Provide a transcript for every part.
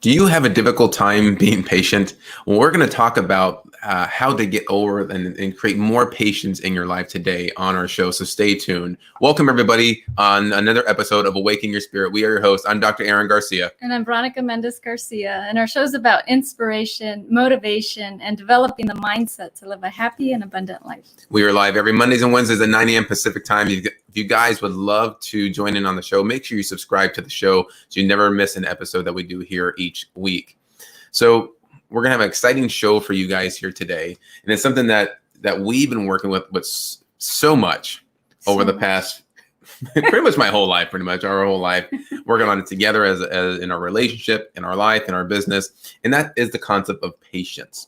Do you have a difficult time being patient? Well, we're going to talk about how to get over and create more patience in your life today on our show. So stay tuned. Welcome, everybody, on another episode of Awaken Your Spirit. We are your hosts. I'm Dr. Aaron Garcia. And I'm Veronica Mendez Garcia. And our show is about inspiration, motivation, and developing the mindset to live a happy and abundant life. We are live every Mondays and Wednesdays at 9 a.m. Pacific time. If you guys would love to join in on the show, make sure you subscribe to the show so you never miss an episode that we do here each week. So we're going to have an exciting show for you guys here today. And it's something that we've been working with so much over the past, pretty much my whole life, our whole life, working on it together as in our relationship, in our life, in our business. And that is the concept of patience.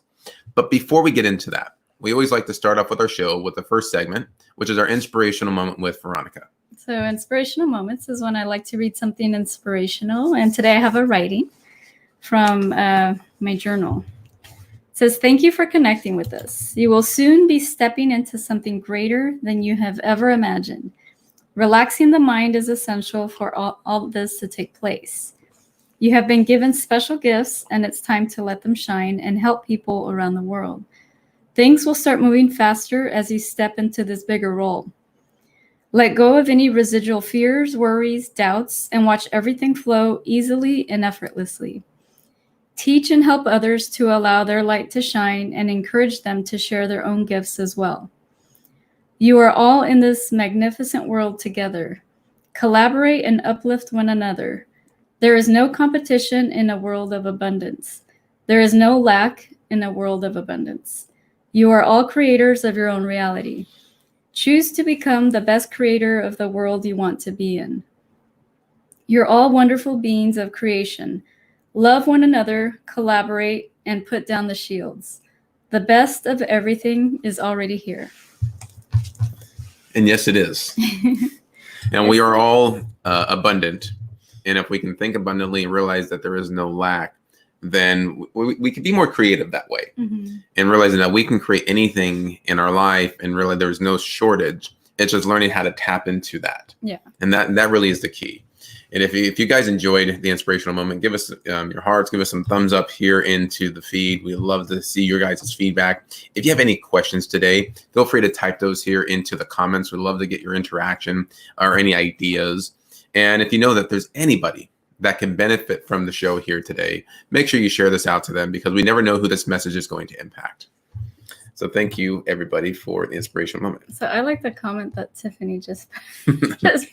But before we get into that, we always like to start off with our show with the first segment, which is our inspirational moment with Veronica. So inspirational moments is when I like to read something inspirational. And today I have a writing from my journal. It says, "Thank you for connecting with us. You will soon be stepping into something greater than you have ever imagined. Relaxing the mind is essential for all this to take place. You have been given special gifts, and it's time to let them shine and help people around the world. Things will start moving faster as you step into this bigger role. Let go of any residual fears, worries, doubts, and watch everything flow easily and effortlessly. Teach and help others to allow their light to shine and encourage them to share their own gifts as well. You are all in this magnificent world together. Collaborate and uplift one another. There is no competition in a world of abundance. There is no lack in a world of abundance. You are all creators of your own reality. Choose to become the best creator of the world you want to be in. You're all wonderful beings of creation. Love one another, collaborate, and put down the shields. The best of everything is already here." And yes, it is. And we are all abundant. And if we can think abundantly and realize that there is no lack, then we can be more creative that way. Mm-hmm. And realizing that we can create anything in our life and really there's no shortage. It's just learning how to tap into that. Yeah. And that really is the key. And if you guys enjoyed the inspirational moment, give us your hearts, give us some thumbs up here into the feed. We love to see your guys' feedback. If you have any questions today, feel free to type those here into the comments. We'd love to get your interaction or any ideas. And if you know that there's anybody that can benefit from the show here today, make sure you share this out to them because we never know who this message is going to impact. So thank you, everybody, for the inspirational moment. So I like the comment that Tiffany just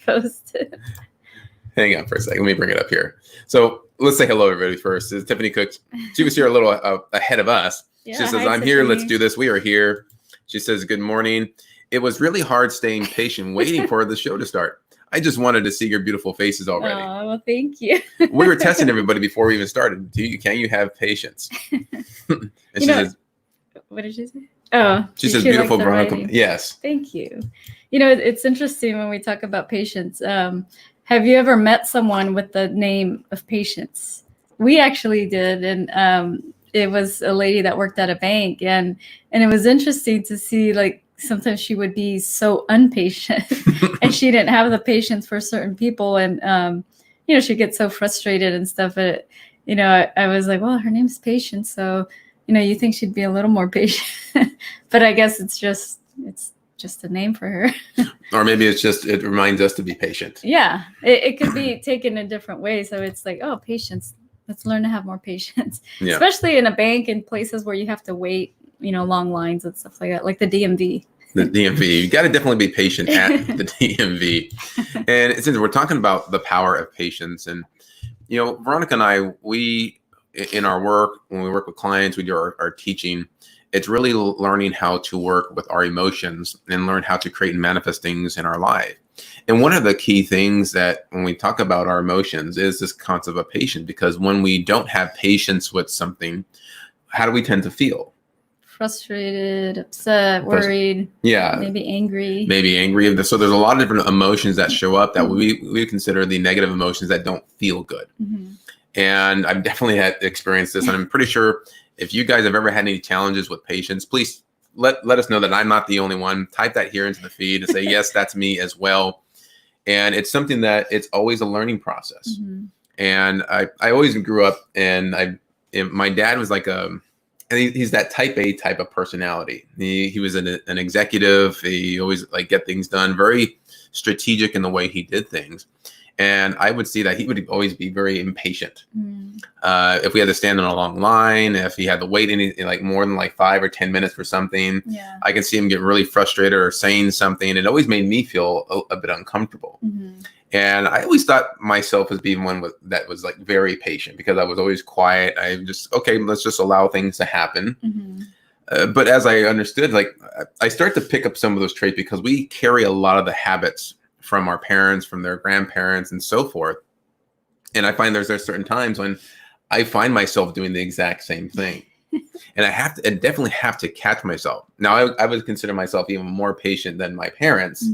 posted. Hang on for a second. Let me bring it up here. So let's say hello, everybody, first. This is Tiffany Cook. She was here a little ahead of us. Yeah, she says, "I'm Tiffany. Here. Let's do this. We are here." She says, "Good morning. It was really hard staying patient, waiting for the show to start. I just wanted to see your beautiful faces already." Oh, well, thank you. We were testing everybody before we even started. Can you have patience? And she says, what did she say? Oh, she says, "Beautiful, Veronica." Yes. Thank you. It's interesting when we talk about patience. Have you ever met someone with the name of Patience? We actually did. And it was a lady that worked at a bank. And it was interesting to see, like, sometimes she would be so impatient and she didn't have the patience for certain people. And, she'd get so frustrated and stuff. But, I was like, well, her name's Patience. So, you think she'd be a little more patient. But I guess it's just a name for her. Or maybe it reminds us to be patient. Yeah, it could be taken in different ways. So it's like, oh, patience. Let's learn to have more patience, especially in a bank and places where you have to wait, long lines and stuff like that, like the DMV. The DMV. You got to definitely be patient at the DMV. And since we're talking about the power of patience, and, Veronica and I, we, in our work, when we work with clients, we do our teaching, it's really learning how to work with our emotions and learn how to create and manifest things in our life. And one of the key things that when we talk about our emotions is this concept of patience, because when we don't have patience with something, how do we tend to feel? Frustrated, upset, worried. Yeah. Maybe angry. So there's a lot of different emotions that show up that we consider the negative emotions that don't feel good. Mm-hmm. And I've definitely had experienced this, and I'm pretty sure if you guys have ever had any challenges with patience, please let us know that I'm not the only one. Type that here into the feed and say, yes, that's me as well. And it's something that it's always a learning process. Mm-hmm. And I always grew up, and my dad was like he's that type A type of personality. He was an executive. He always like get things done, very strategic in the way he did things. And I would see that he would always be very impatient. If we had to stand in a long line, if he had to wait like more than like 5 or 10 minutes for something, I can see him get really frustrated or saying something. It always made me feel a bit uncomfortable. And I always thought myself as being one that was like very patient, because I was always quiet. I just, okay, let's just allow things to happen. But as I understood, like I start to pick up some of those traits because we carry a lot of the habits from our parents, from their grandparents, and so forth. And I find there's certain times when I find myself doing the exact same thing. And I definitely have to catch myself. Now, I would consider myself even more patient than my parents.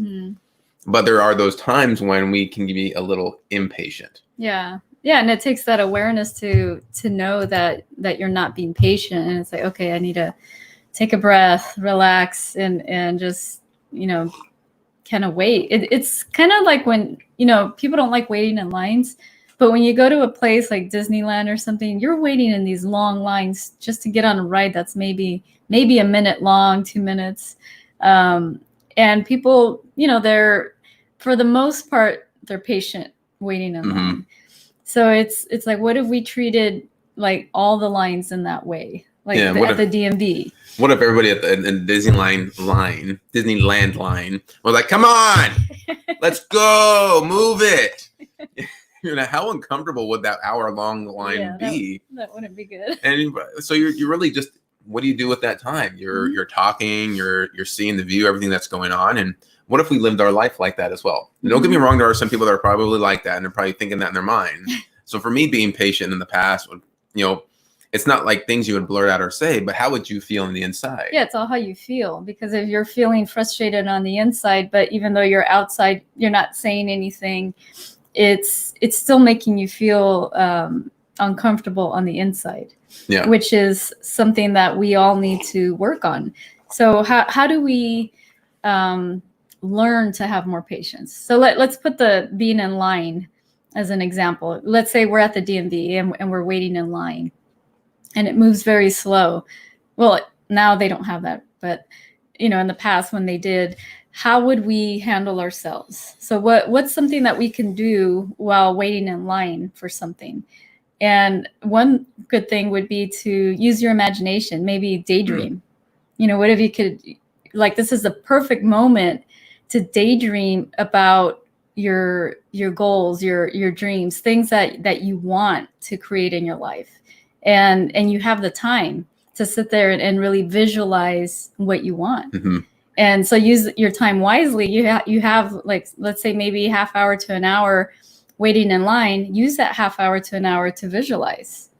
But there are those times when we can be a little impatient. Yeah, and it takes that awareness to know that you're not being patient. And it's like, okay, I need to take a breath, relax, and just, kind of wait. It's kind of like when, people don't like waiting in lines, but when you go to a place like Disneyland or something, you're waiting in these long lines just to get on a ride that's maybe a minute long, 2 minutes. And people, they're, for the most part, they're patient waiting in line. So it's like, what if we treated like all the lines in that way? Like at the DMV. What if everybody at the Disneyland line was like, come on, let's go, move it. How uncomfortable would that hour-long line be? That wouldn't be good. And so you're really just, what do you do with that time? You're talking, you're seeing the view, everything that's going on. And what if we lived our life like that as well? Don't get me wrong, there are some people that are probably like that, and they're probably thinking that in their mind. So for me, being patient in the past, it's not like things you would blurt out or say, but how would you feel on the inside? Yeah, it's all how you feel. Because if you're feeling frustrated on the inside, but even though you're outside, you're not saying anything, it's still making you feel uncomfortable on the inside. Yeah. Which is something that we all need to work on. So how do we learn to have more patience? So let's put the being in line as an example. Let's say we're at the DMV and we're waiting in line. And it moves very slow. Well, now they don't have that, but in the past when they did, how would we handle ourselves? So what's something that we can do while waiting in line for something? And one good thing would be to use your imagination, maybe daydream. What if you could, like, this is the perfect moment to daydream about your goals, your dreams, things that you want to create in your life. And you have the time to sit there and really visualize what you want. And so use your time wisely. You have like, let's say maybe half hour to an hour waiting in line. Use that half hour to an hour to visualize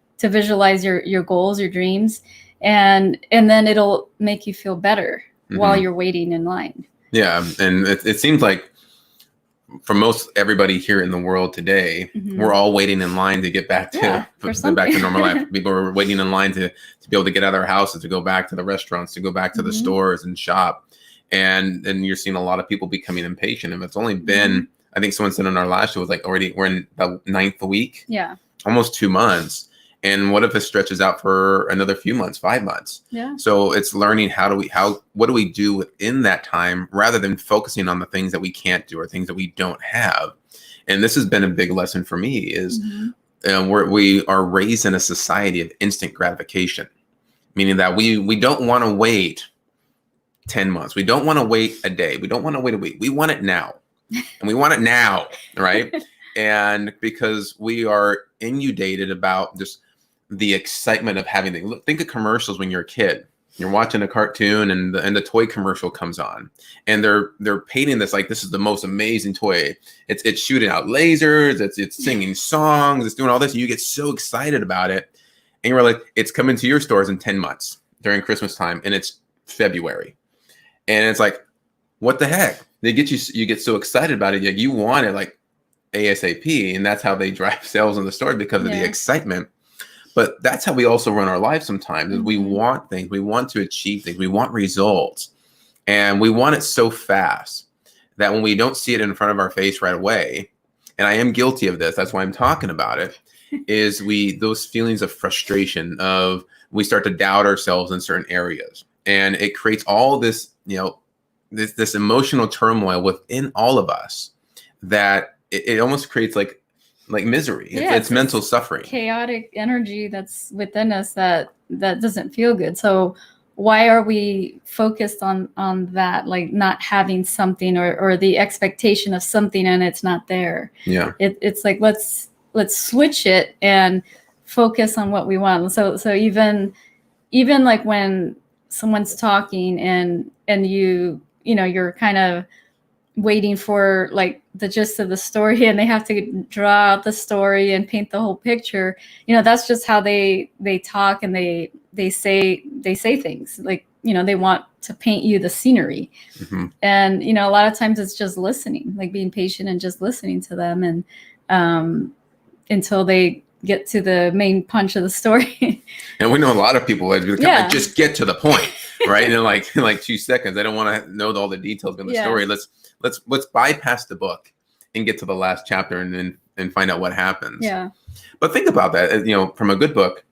your goals, your dreams, and then it'll make you feel better while you're waiting in line. Yeah, and it seems like for most everybody here in the world today, we're all waiting in line to get back to back to normal life. People are waiting in line to be able to get out of their houses, to go back to the restaurants, to go back to the stores and shop. And you're seeing a lot of people becoming impatient. And it's only been, I think someone said in our last show, was like already we're in the 9th week. Yeah. Almost 2 months. And what if it stretches out for another few months, 5 months? Yeah. So it's learning what do we do within that time, rather than focusing on the things that we can't do or things that we don't have. And this has been a big lesson for me is we are raised in a society of instant gratification, meaning that we don't want to wait 10 months. We don't want to wait a day. We don't want to wait a week. We want it now. And we want it now, right? And because we are inundated about just the excitement of having things. Look, think of commercials when you're a kid. You're watching a cartoon and the toy commercial comes on, and they're painting this like this is the most amazing toy. It's shooting out lasers, it's singing songs, it's doing all this, and you get so excited about it. And you're like, it's coming to your stores in 10 months during Christmas time, and it's February. And it's like, what the heck? You get so excited about it, you want it like ASAP, and that's how they drive sales in the store because of the excitement. But that's how we also run our lives sometimes, is we want things, we want to achieve things, we want results, and we want it so fast that when we don't see it in front of our face right away, and I am guilty of this, that's why I'm talking about it, is those feelings of frustration, of we start to doubt ourselves in certain areas. And it creates all this, this emotional turmoil within all of us that it almost creates like misery. It's mental suffering. Chaotic energy that's within us that doesn't feel good. So why are we focused on that, like not having something or the expectation of something and it's not there? Yeah. It's like, let's switch it and focus on what we want. So even like when someone's talking and you're kind of waiting for like the gist of the story and they have to draw out the story and paint the whole picture, that's just how they talk, and they say things like, they want to paint you the scenery. Mm-hmm. And a lot of times it's just listening, like being patient and just listening to them, and until they get to the main punch of the story. And we know a lot of people like, just get to the point, right? In like 2 seconds. I don't want to know all the details of the story. Let's bypass the book and get to the last chapter and find out what happens. Yeah. But think about that, from a good book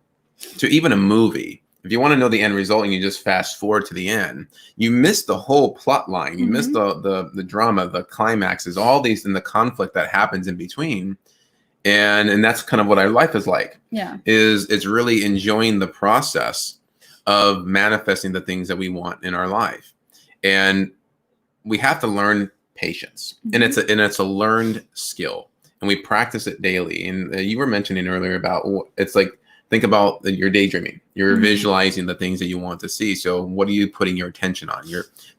to even a movie. If you want to know the end result and you just fast forward to the end, you miss the whole plot line. You miss the drama, the climaxes, all these, and the conflict that happens in between. And that's kind of what our life is like. Yeah. It's really enjoying the process of manifesting the things that we want in our life. And we have to learn patience. And it's a learned skill. And we practice it daily. And you were mentioning earlier about, it's like, think about your daydreaming. You're visualizing the things that you want to see. So what are you putting your attention on?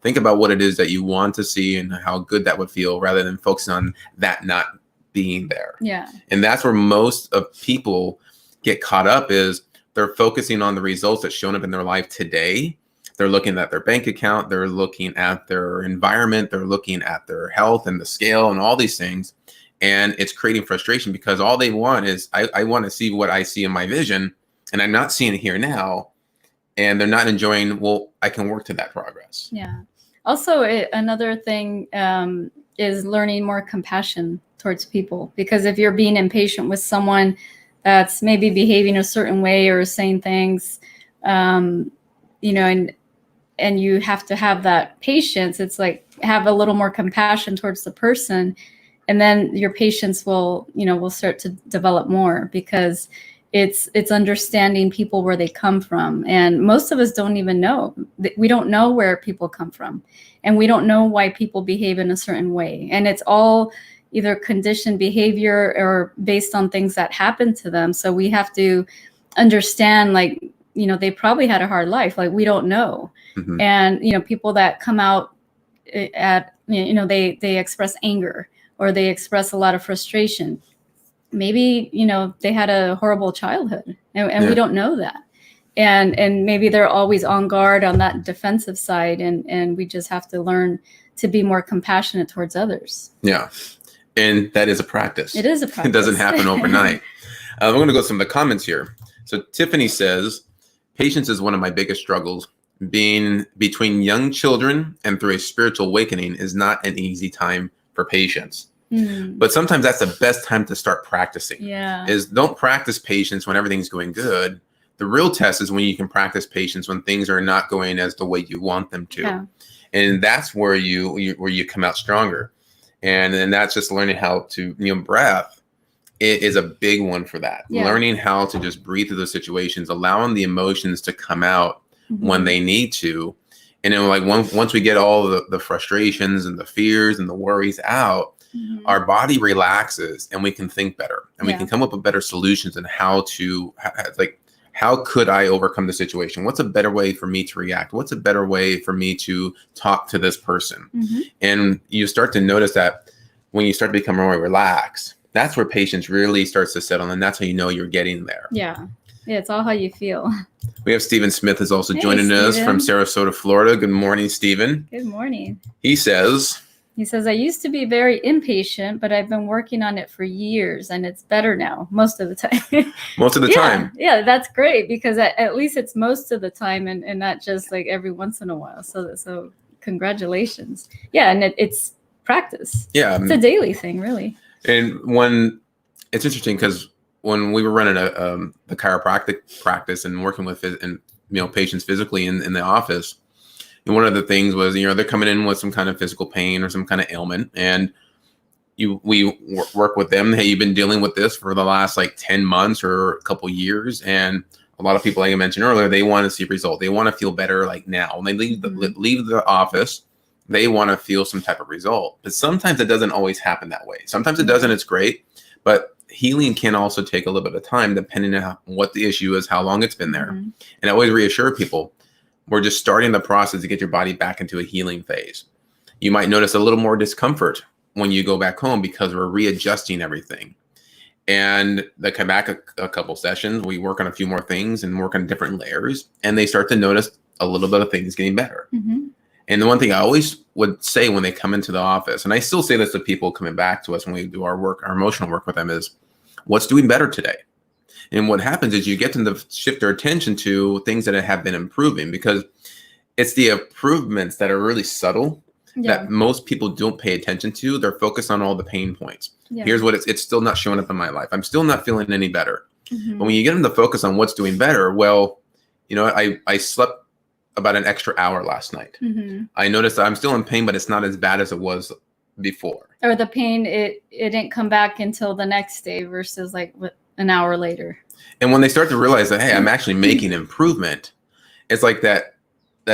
Think about what it is that you want to see and how good that would feel, rather than focusing on that not being there. Yeah. And that's where most of people get caught up, is they're focusing on the results that's shown up in their life today. They're looking at their bank account, they're looking at their environment, they're looking at their health and the scale and all these things. And it's creating frustration, because all they want is, I want to see what I see in my vision, and I'm not seeing it here now. And they're not enjoying, well, I can work to that progress. Yeah. Also, another thing is learning more compassion towards people, because if you're being impatient with someone that's maybe behaving a certain way or saying things, and you have to have that patience, it's like, have a little more compassion towards the person, and then your patience will start to develop more, because it's understanding people where they come from. And most of us don't even know. We don't know where people come from, and we don't know why people behave in a certain way. And it's all either conditioned behavior or based on things that happen to them. So we have to understand, like, they probably had a hard life. Like, we don't know. Mm-hmm. And, people that come out at, they express anger, or they express a lot of frustration. Maybe, they had a horrible childhood, and we don't know that. And maybe they're always on guard on that defensive side. And we just have to learn to be more compassionate towards others. Yeah. And that is a practice. It is a practice. It doesn't happen overnight. I'm going to go some of the comments here. So Tiffany says, patience is one of my biggest struggles. Being between young children and through a spiritual awakening is not an easy time for patience. But sometimes that's the best time to start practicing. Yeah. Is don't practice patience when everything's going good. The real test is when you can practice patience when things are not going as the way you want them to. Yeah. And that's where you come out stronger. And then that's just learning how to, breath. It is a big one for that. Yeah. Learning how to just breathe through those situations, allowing the emotions to come out when they need to. And then, like, once we get all the frustrations and the fears and the worries out, our body relaxes and we can think better, and we can come up with better solutions and how could I overcome the situation? What's a better way for me to react? What's a better way for me to talk to this person? And you start to notice that when you start to become more relaxed, that's where patience really starts to settle. And that's how you know you're getting there. Yeah. Yeah. It's all how you feel. We have Stephen Smith is also joining us from Sarasota, Florida. Good morning, Stephen. Good morning. He says, I used to be very impatient, but I've been working on it for years, and it's better now most of the time. Most of the time. Yeah, that's great, because at least it's most of the time, and not just like every once in a while. So congratulations. Yeah, and it's practice. Yeah. It's a daily thing, really. And when it's interesting because when we were running the chiropractic practice and working with patients physically in the office, and one of the things was they're coming in with some kind of physical pain or some kind of ailment, and we work with them. Hey, you've been dealing with this for the last like 10 months or a couple years, and a lot of people, like I mentioned earlier, they want to see result. They want to feel better like now. When they leave the office, they want to feel some type of result. But sometimes it doesn't always happen that way. Sometimes it does, and it's great. But healing can also take a little bit of time depending on what the issue is, how long it's been there. And I always reassure people, we're just starting the process to get your body back into a healing phase. You might notice a little more discomfort when you go back home because we're readjusting everything. And they come back a couple sessions, we work on a few more things and work on different layers, and they start to notice a little bit of things getting better. And the one thing I always would say when they come into the office, and I still say this to people coming back to us when we do our work, our emotional work with them, is what's doing better today? And what happens is you get them to shift their attention to things that have been improving, because it's the improvements that are really subtle that most people don't pay attention to. They're focused on all the pain points. Here's what it's still not showing up in my life. I'm still not feeling any better. But when you get them to focus on what's doing better, well, I slept about an extra hour last night. I noticed that I'm still in pain, but it's not as bad as it was before. Or the pain, it didn't come back until the next day versus like an hour later. And when they start to realize that, hey, I'm actually making improvement, it's like that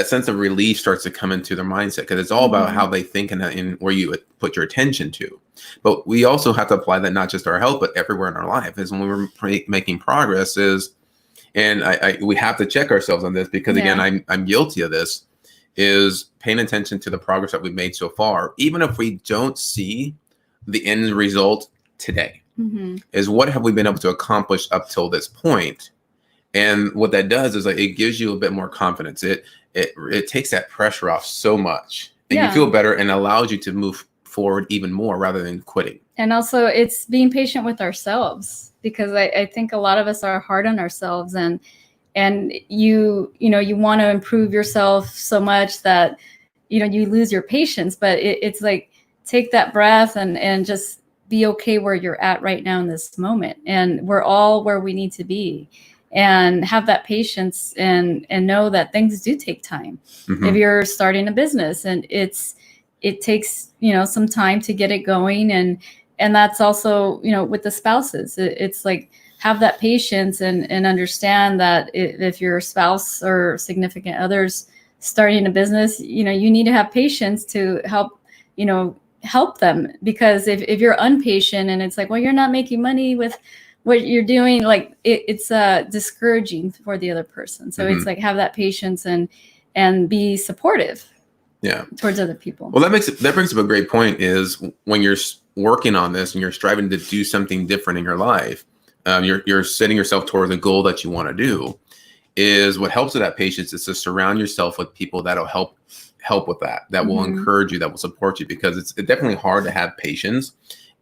sense of relief starts to come into their mindset, because it's all about how they think and where you put your attention to. But we also have to apply that not just our health, but everywhere in our life. Is when we're making progress and we have to check ourselves on this, because again, I'm guilty of this, is paying attention to the progress that we've made so far, even if we don't see the end result today. Is what have we been able to accomplish up till this point? And what that does is it gives you a bit more confidence. It takes that pressure off so much, and you feel better, and allows you to move forward even more rather than quitting. And also it's being patient with ourselves, because I think a lot of us are hard on ourselves, and you want to improve yourself so much that you lose your patience. But it's like, take that breath and just be okay where you're at right now in this moment, and we're all where we need to be, and have that patience and know that things do take time. If you're starting a business, and it takes some time to get it going, and that's also with the spouses, it's like, have that patience and understand that if your spouse or significant others starting a business, you need to have patience to help them. Because if you're impatient and it's like, well, you're not making money with what you're doing, like it's discouraging for the other person. So it's like, have that patience and be supportive towards other people. Well, that brings up a great point, is when you're working on this and you're striving to do something different in your life, you're setting yourself towards a goal that you want to do, is what helps with that patience is to surround yourself with people that'll help with that will encourage you, that will support you, because it's definitely hard to have patience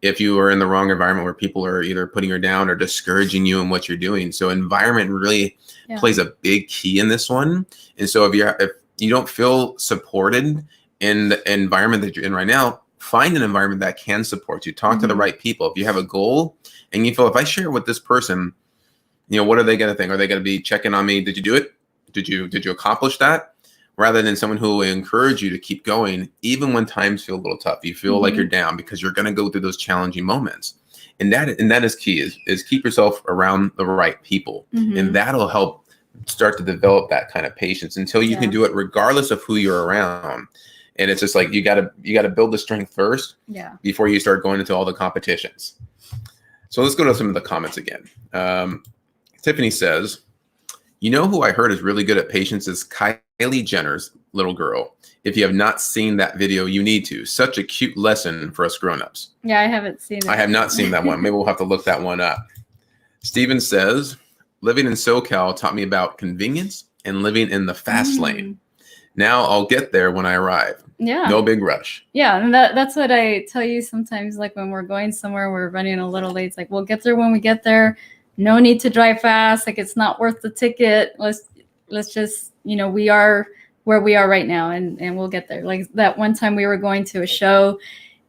if you are in the wrong environment where people are either putting you down or discouraging you in what you're doing. So environment really plays a big key in this one. And so if you don't feel supported in the environment that you're in right now, find an environment that can support you. Talk to the right people. If you have a goal and you feel, if I share with this person, what are they going to think? Are they going to be checking on me? Did you do it? Did you accomplish that? Rather than someone who will encourage you to keep going, even when times feel a little tough, you feel like you're down, because you're going to go through those challenging moments. And that is key, is keep yourself around the right people. And that'll help start to develop that kind of patience until you can do it regardless of who you're around. And it's just like, you got to build the strength first before you start going into all the competitions. So let's go to some of the comments again. Tiffany says, who I heard is really good at patience is Kylie Jenner's little girl. If you have not seen that video, you need to. Such a cute lesson for us grown-ups. Yeah, I haven't seen it. I have not seen that one. Maybe we'll have to look that one up. Steven says, living in SoCal taught me about convenience and living in the fast lane. Now I'll get there when I arrive. Yeah. No big rush. Yeah, and that's what I tell you sometimes, like when we're going somewhere, we're running a little late. It's like, we'll get there when we get there. No need to drive fast. Like, it's not worth the ticket. Let's just, we are where we are right now, and we'll get there. Like that one time we were going to a show,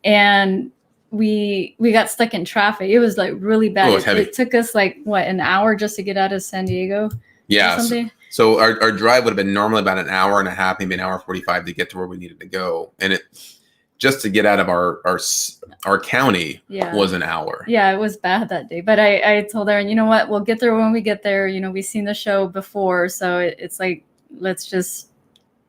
and we got stuck in traffic. It was like really bad. Oh, it's heavy. It took us like what, an hour just to get out of San Diego. Yeah. Or something. So our drive would have been normally about an hour and a half, maybe an hour 45 to get to where we needed to go. And it just to get out of our county was an hour. Yeah, it was bad that day. But I told her, you know what, we'll get there when we get there. You know, we've seen the show before. So it's like, let's just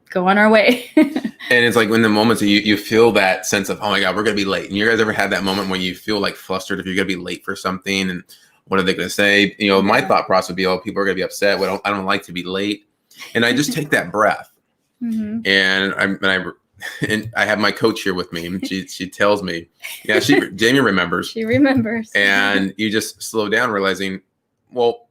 go on our way. And it's like when the moments you feel that sense of, oh my God, we're going to be late. And you guys ever had that moment when you feel like flustered if you're going to be late for something and what are they going to say? You know, my thought process would be, oh, people are going to be upset. Well, I don't like to be late. And I just take that breath. And I have my coach here with me. And she tells me, yeah, Jamie remembers. She remembers. And you just slow down, realizing, well,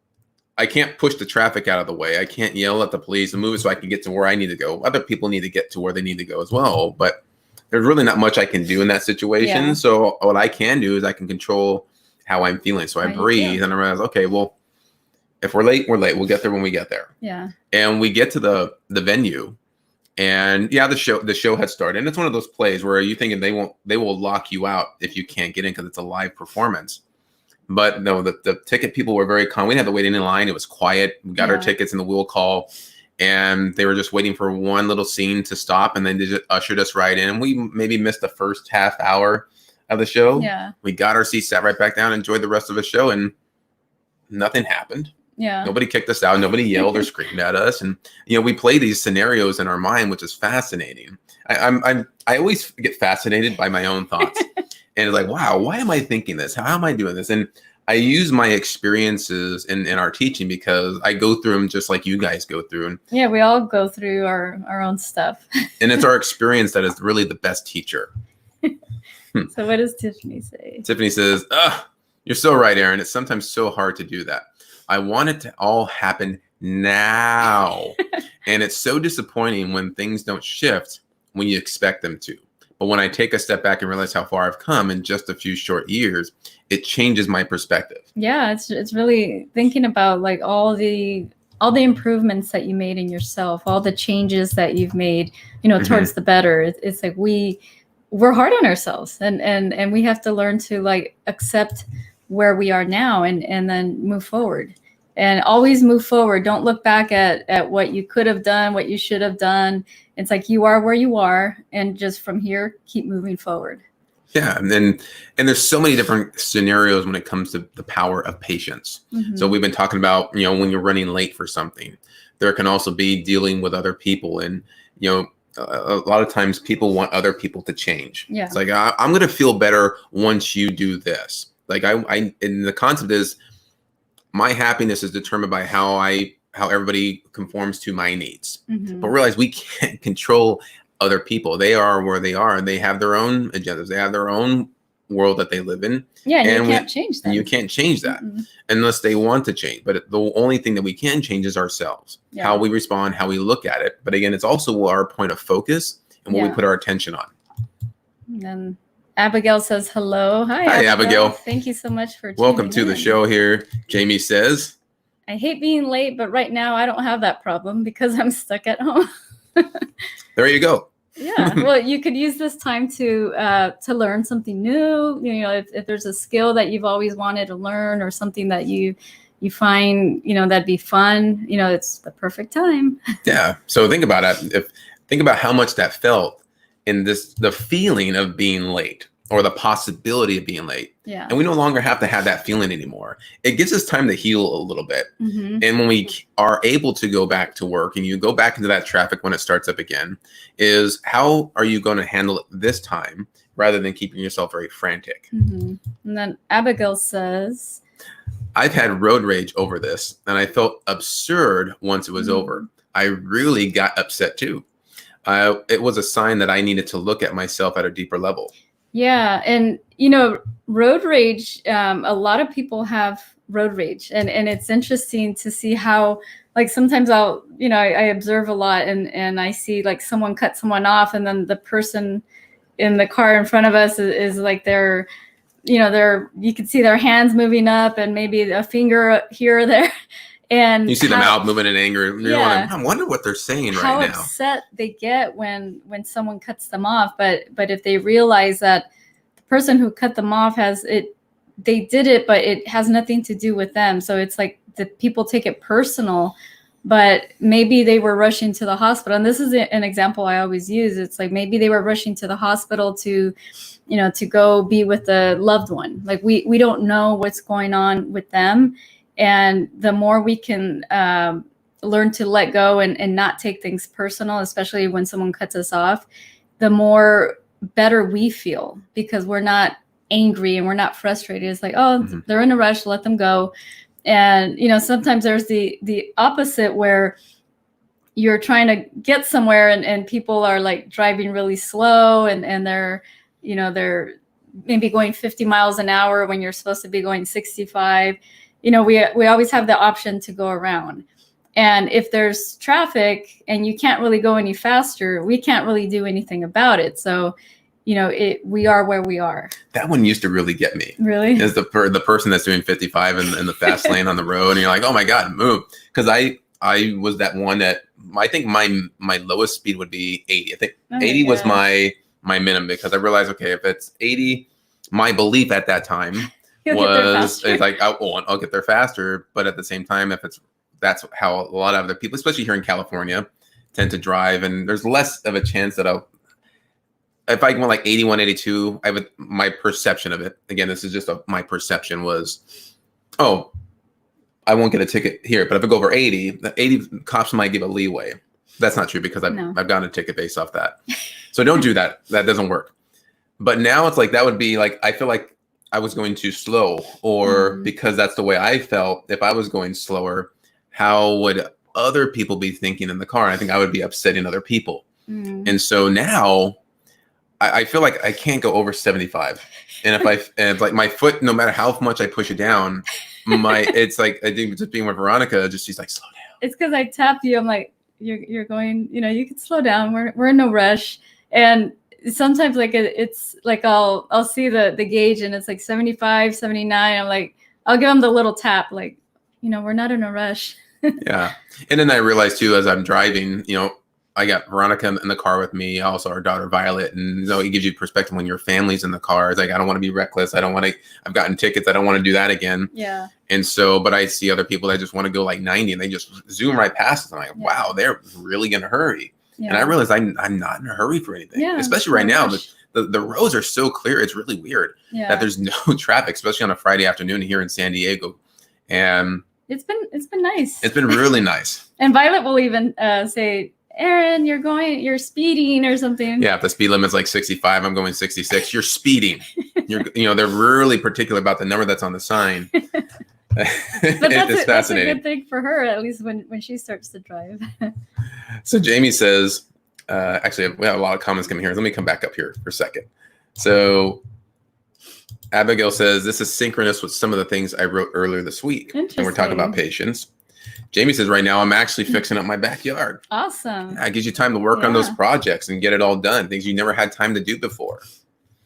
I can't push the traffic out of the way. I can't yell at the police and move it so I can get to where I need to go. Other people need to get to where they need to go as well. But there's really not much I can do in that situation. Yeah. So what I can do is I can control how I'm feeling. So I breathe and I realize, okay, well, if we're late, we're late. We'll get there when we get there. Yeah. And we get to the venue, and the show had started. And it's one of those plays where you thinking they will lock you out if you can't get in because it's a live performance. But no, the ticket people were very calm. We didn't have to wait in line. It was quiet. We got our tickets in the wheel call, and they were just waiting for one little scene to stop, and then they just ushered us right in. We maybe missed the first half hour of the show. Yeah. We got our seats, sat right back down, enjoyed the rest of the show, and nothing happened. Yeah. Nobody kicked us out. Nobody yelled or screamed at us. And, you know, we play these scenarios in our mind, which is fascinating. I always get fascinated by my own thoughts. And it's like, wow, why am I thinking this? How am I doing this? And I use my experiences in our teaching because I go through them just like you guys go through. And yeah, we all go through our own stuff. And it's our experience that is really the best teacher. So what does Tiffany say? Tiffany says, you're so right, Aaron. It's sometimes so hard to do that. I want it to all happen now. And it's so disappointing when things don't shift when you expect them to. But when I take a step back and realize how far I've come in just a few short years, it changes my perspective. Yeah, it's really thinking about like all the improvements that you made in yourself, all the changes that you've made, you know, towards the better. It's like we're hard on ourselves, and we have to learn to like accept where we are now and then move forward. And always move forward. Don't look back at what you could have done, what you should have done. It's like you are where you are, and just from here, keep moving forward. Yeah, and there's so many different scenarios when it comes to the power of patience. So we've been talking about, you know, when you're running late for something, there can also be dealing with other people, and you know, a lot of times people want other people to change. Yeah, it's like I'm going to feel better once you do this. Like I and the concept is, my happiness is determined by how everybody conforms to my needs. But realize we can't control other people. They are where they are, and they have their own agendas. They have their own world that they live in. Yeah, and you can't change that. You can't change that unless they want to change. But the only thing that we can change is ourselves, how we respond, how we look at it. But again, it's also our point of focus and what we put our attention on. And Abigail says hello. Hi, Abigail. Thank you so much for welcome to the show here. Jamie says, I hate being late, but right now I don't have that problem because I'm stuck at home. There you go. Yeah. Well, you could use this time to learn something new. You know, if there's a skill that you've always wanted to learn, or something that you find, you know, that'd be fun, you know, it's the perfect time. Yeah. So think about it. Think about how much that felt in the feeling of being late, or the possibility of being late. Yeah. And we no longer have to have that feeling anymore. It gives us time to heal a little bit. And when we are able to go back to work, and you go back into that traffic when it starts up again, is how are you going to handle it this time, rather than keeping yourself very frantic? And then Abigail says, I've had road rage over this, and I felt absurd once it was over. I really got upset too. It was a sign that I needed to look at myself at a deeper level. Yeah. And, you know, road rage, a lot of people have road rage, and it's interesting to see how, like, sometimes I observe a lot, and I see like someone cut someone off, and then the person in the car in front of us is like you can see their hands moving up, and maybe a finger here or there. And you see the mouth moving in anger. I wonder what they're saying right now. How upset they get when someone cuts them off. But if they realize that the person who cut them off they did it, but it has nothing to do with them. So it's like the people take it personal, but maybe they were rushing to the hospital. And this is an example I always use. It's like maybe they were rushing to the hospital to, to go be with a loved one. Like we don't know what's going on with them. And the more we can learn to let go and not take things personal, especially when someone cuts us off, the more better we feel, because we're not angry and we're not frustrated. It's like, oh, they're in a rush, let them go. And, sometimes there's the opposite, where you're trying to get somewhere and people are like driving really slow and they're maybe going 50 miles an hour when you're supposed to be going 65. We always have the option to go around. And if there's traffic and you can't really go any faster, we can't really do anything about it. So, we are where we are. That one used to really get me. Really? Is the person that's doing 55 in the fast lane on the road, and you're like, oh my God, move. Because I was that one that I think my lowest speed would be 80. I think 80 was my minimum, because I realized, okay, if it's 80, my belief at that time was it's like, I'll get there faster. But at the same time, that's how a lot of other people, especially here in California, tend to drive, and there's less of a chance that if I went like 81, 82, my perception of it, again, this is just my perception was, I won't get a ticket here. But if I go over 80, the 80 cops might give a leeway. That's not true, because I've gotten a ticket based off that. So don't do that. That doesn't work. But now it's like, that would be like, I feel like I was going too slow, or because that's the way I felt. If I was going slower, how would other people be thinking in the car? I think I would be upsetting other people. And so now I feel like I can't go over 75. And if like my foot, no matter how much I push it down, it's like, I think just being with Veronica, she's like, slow down. It's because I tap you. I'm like, you're going, you can slow down. We're in no rush. And sometimes like it's like I'll see the gauge and it's like 75, 79. I'm like, I'll give them the little tap, like, we're not in a rush. Yeah. And then I realized too, as I'm driving, I got Veronica in the car with me, also our daughter Violet, and it gives you perspective when your family's in the car. It's like, I don't want to be reckless. I've gotten tickets. I don't want to do that again. Yeah. And so, but I see other people that just want to go like 90 and they just zoom right past us. I'm like, wow, they're really in a hurry. Yeah. And I realized I'm not in a hurry for anything, especially right now. The roads are so clear. It's really weird that there's no traffic, especially on a Friday afternoon here in San Diego. And it's been nice. It's been really nice. And Violet will even say, Aaron, you're speeding or something. Yeah, if the speed limit's like 65, I'm going 66. You're speeding. They're really particular about the number that's on the sign. But that's a good thing for her, at least when she starts to drive. So Jamie says, actually, we have a lot of comments coming here. Let me come back up here for a second. So Abigail says, this is synchronous with some of the things I wrote earlier this week. And we're talking about patience. Jamie says, right now, I'm actually fixing up my backyard. Awesome. It gives you time to work on those projects and get it all done, things you never had time to do before.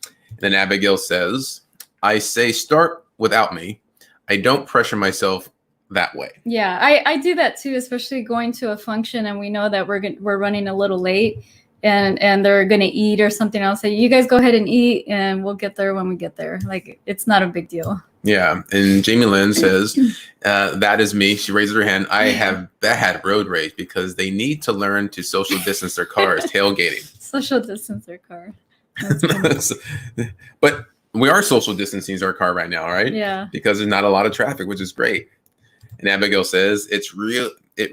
And then Abigail says, I say start without me. I don't pressure myself that way. Yeah, I do that too, especially going to a function and we know that we're running a little late and they're going to eat or something. I'll say, you guys go ahead and eat and we'll get there when we get there. Like, it's not a big deal. Yeah. And Jamie Lynn says, that is me. She raises her hand. I have had road rage because they need to learn to social distance their cars, tailgating. Social distance their car. But we are social distancing our car right now, right? Yeah. Because there's not a lot of traffic, which is great. And Abigail says, it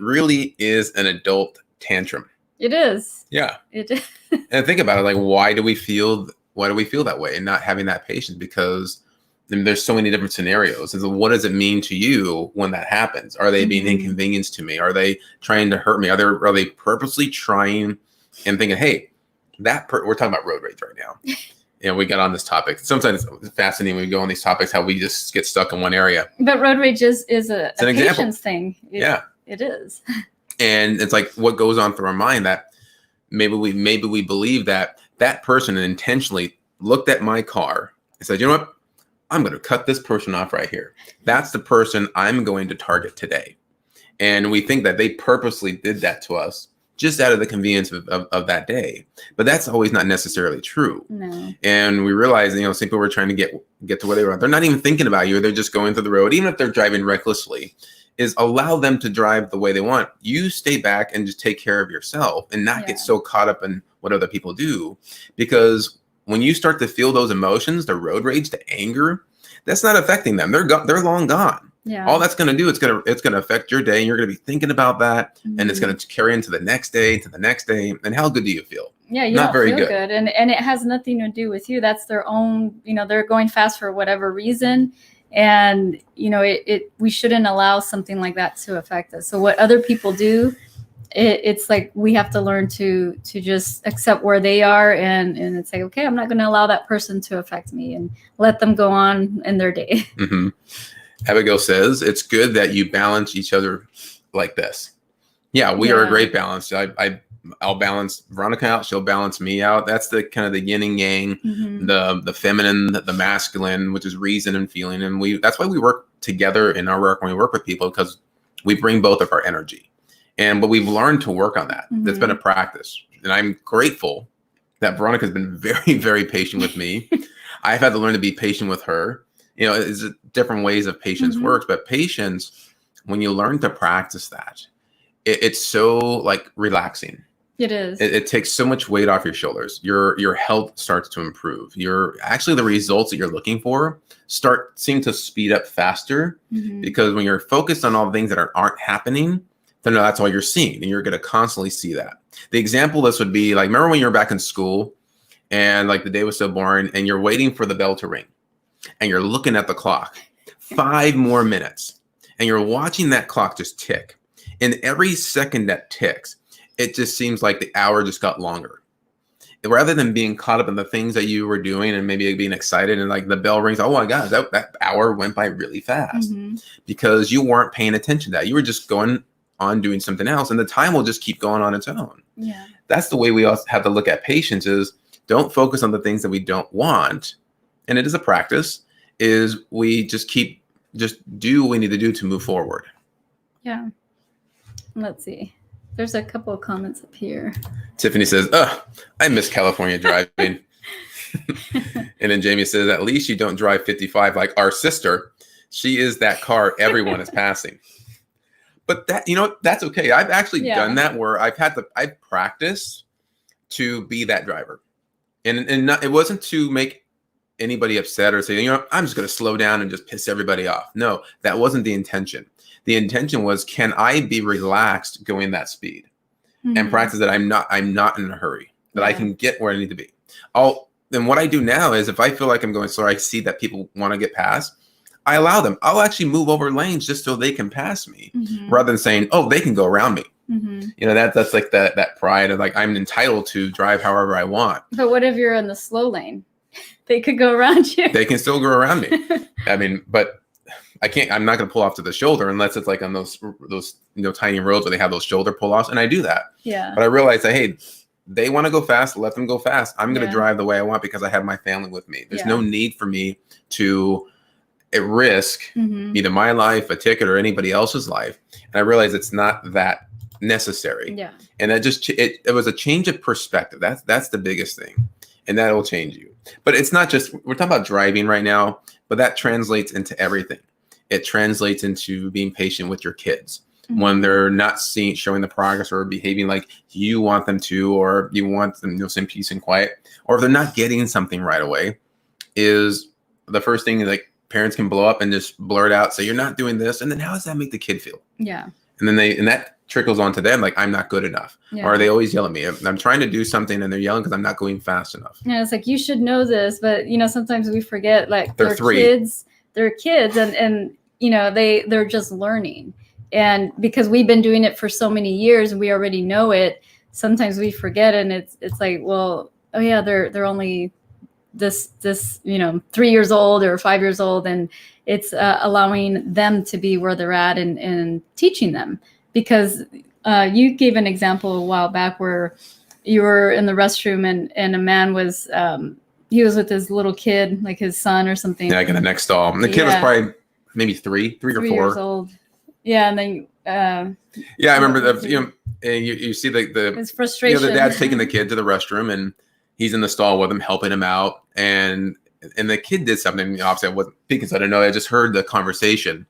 really is an adult tantrum. It is. Yeah. It is. And think about it, like, why do we feel that way and not having that patience? Because there's so many different scenarios. And so what does it mean to you when that happens? Are they being inconvenienced to me? Are they trying to hurt me? Are they purposely trying and thinking, hey, we're talking about road rage right now. We got on this topic. Sometimes it's fascinating when we go on these topics, how we just get stuck in one area. But road rage is a patience thing. Yeah. It is. And it's like what goes on through our mind that maybe we believe that person intentionally looked at my car and said, you know what? I'm going to cut this person off right here. That's the person I'm going to target today. And we think that they purposely did that to us just out of the convenience of that day. But that's always not necessarily true. No. And we realize, some people are trying to get to where they are. They're not even thinking about you. They're just going through the road, even if they're driving recklessly. Is allow them to drive the way they want. You stay back and just take care of yourself and not get so caught up in what other people do. Because when you start to feel those emotions, the road rage, the anger, that's not affecting them. They're long gone. Yeah. All that's going to do, it's going to affect your day. And you're going to be thinking about that. And it's going to carry into the next day, to the next day. And how good do you feel? Yeah, you not don't very feel good. And it has nothing to do with you. That's their own, they're going fast for whatever reason. And, we shouldn't allow something like that to affect us. So what other people do, it's like we have to learn to just accept where they are. And it's like, okay, I'm not going to allow that person to affect me and let them go on in their day. Mm-hmm. Abigail says, it's good that you balance each other like this. Yeah, we are a great balance. I'll balance Veronica out. She'll balance me out. That's the kind of the yin and yang, the feminine, the masculine, which is reason and feeling. And that's why we work together in our work when we work with people, because we bring both of our energy. But we've learned to work on that. That's been a practice. And I'm grateful that Veronica has been very, very patient with me. I've had to learn to be patient with her. It's different ways of patience works, but patience, when you learn to practice that, it's so like relaxing. It is. It takes so much weight off your shoulders. Your health starts to improve. The results that you're looking for seem to speed up faster, because when you're focused on all the things that aren't happening, then that's all you're seeing, and you're going to constantly see that. The example of this would be like, remember when you were back in school and like the day was so boring and you're waiting for the bell to ring and you're looking at the clock, 5 more minutes, and you're watching that clock just tick. And every second that ticks, it just seems like the hour just got longer. Rather than being caught up in the things that you were doing and maybe being excited and like the bell rings, oh my God, that hour went by really fast because you weren't paying attention to that. You were just going on doing something else, and the time will just keep going on its own. Yeah. That's the way we also have to look at patience, is don't focus on the things that we don't want. And it is a practice, is we just do what we need to do to move forward. Yeah. Let's see. There's a couple of comments up here. Tiffany says, I miss California driving. And then Jamie says, at least you don't drive 55 like our sister. She is that car everyone is passing. But that, that's okay. I've actually done that, where I've practiced to be that driver. And it wasn't to make anybody upset or say, I'm just going to slow down and just piss everybody off. No, that wasn't the intention. The intention was, can I be relaxed going that speed and practice that I'm not in a hurry, that I can get where I need to be. Then what I do now is, if I feel like I'm going slow, I see that people want to get past, I allow them. I'll actually move over lanes just so they can pass me, rather than saying, oh, they can go around me. That's like that pride of like, I'm entitled to drive however I want. But what if you're in the slow lane? They could go around you. They can still go around me. I mean, but I'm not going to pull off to the shoulder unless it's like on those tiny roads where they have those shoulder pull-offs. And I do that. Yeah. But I realize that, hey, they want to go fast, let them go fast. I'm going to drive the way I want because I have my family with me. There's no need for me to risk either my life, a ticket, or anybody else's life. And I realize it's not that necessary. Yeah. And that it was a change of perspective. That's the biggest thing. And that will change you. But it's not just, we're talking about driving right now, but that translates into everything. It translates into being patient with your kids when they're not showing the progress or behaving like you want them to, or you want them to in peace and quiet, or if they're not getting something right away. Is the first thing, like, parents can blow up and just blurt out, say, you're not doing this. And then how does that make the kid feel? Yeah. And then that trickles onto them, like, I'm not good enough. Yeah. Or they always yell at me. I'm trying to do something and they're yelling because I'm not going fast enough. Yeah, it's like, you should know this, but sometimes we forget, like, they're kids and they're just learning. And because we've been doing it for so many years and we already know it, sometimes we forget, and it's like, well, oh yeah, they're only this 3 years old or 5 years old, and it's allowing them to be where they're at and teaching them. Because you gave an example a while back where you were in the restroom and a man was he was with his little kid, like his son or something. Yeah, like in the next stall. And the kid was probably maybe three or 4 years old. Yeah, and then I remember that. and you see the His frustration. the dad's taking the kid to the restroom, and he's in the stall with him, helping him out, and the kid did something. Obviously, I wasn't peeking, so I didn't know. I just heard the conversation,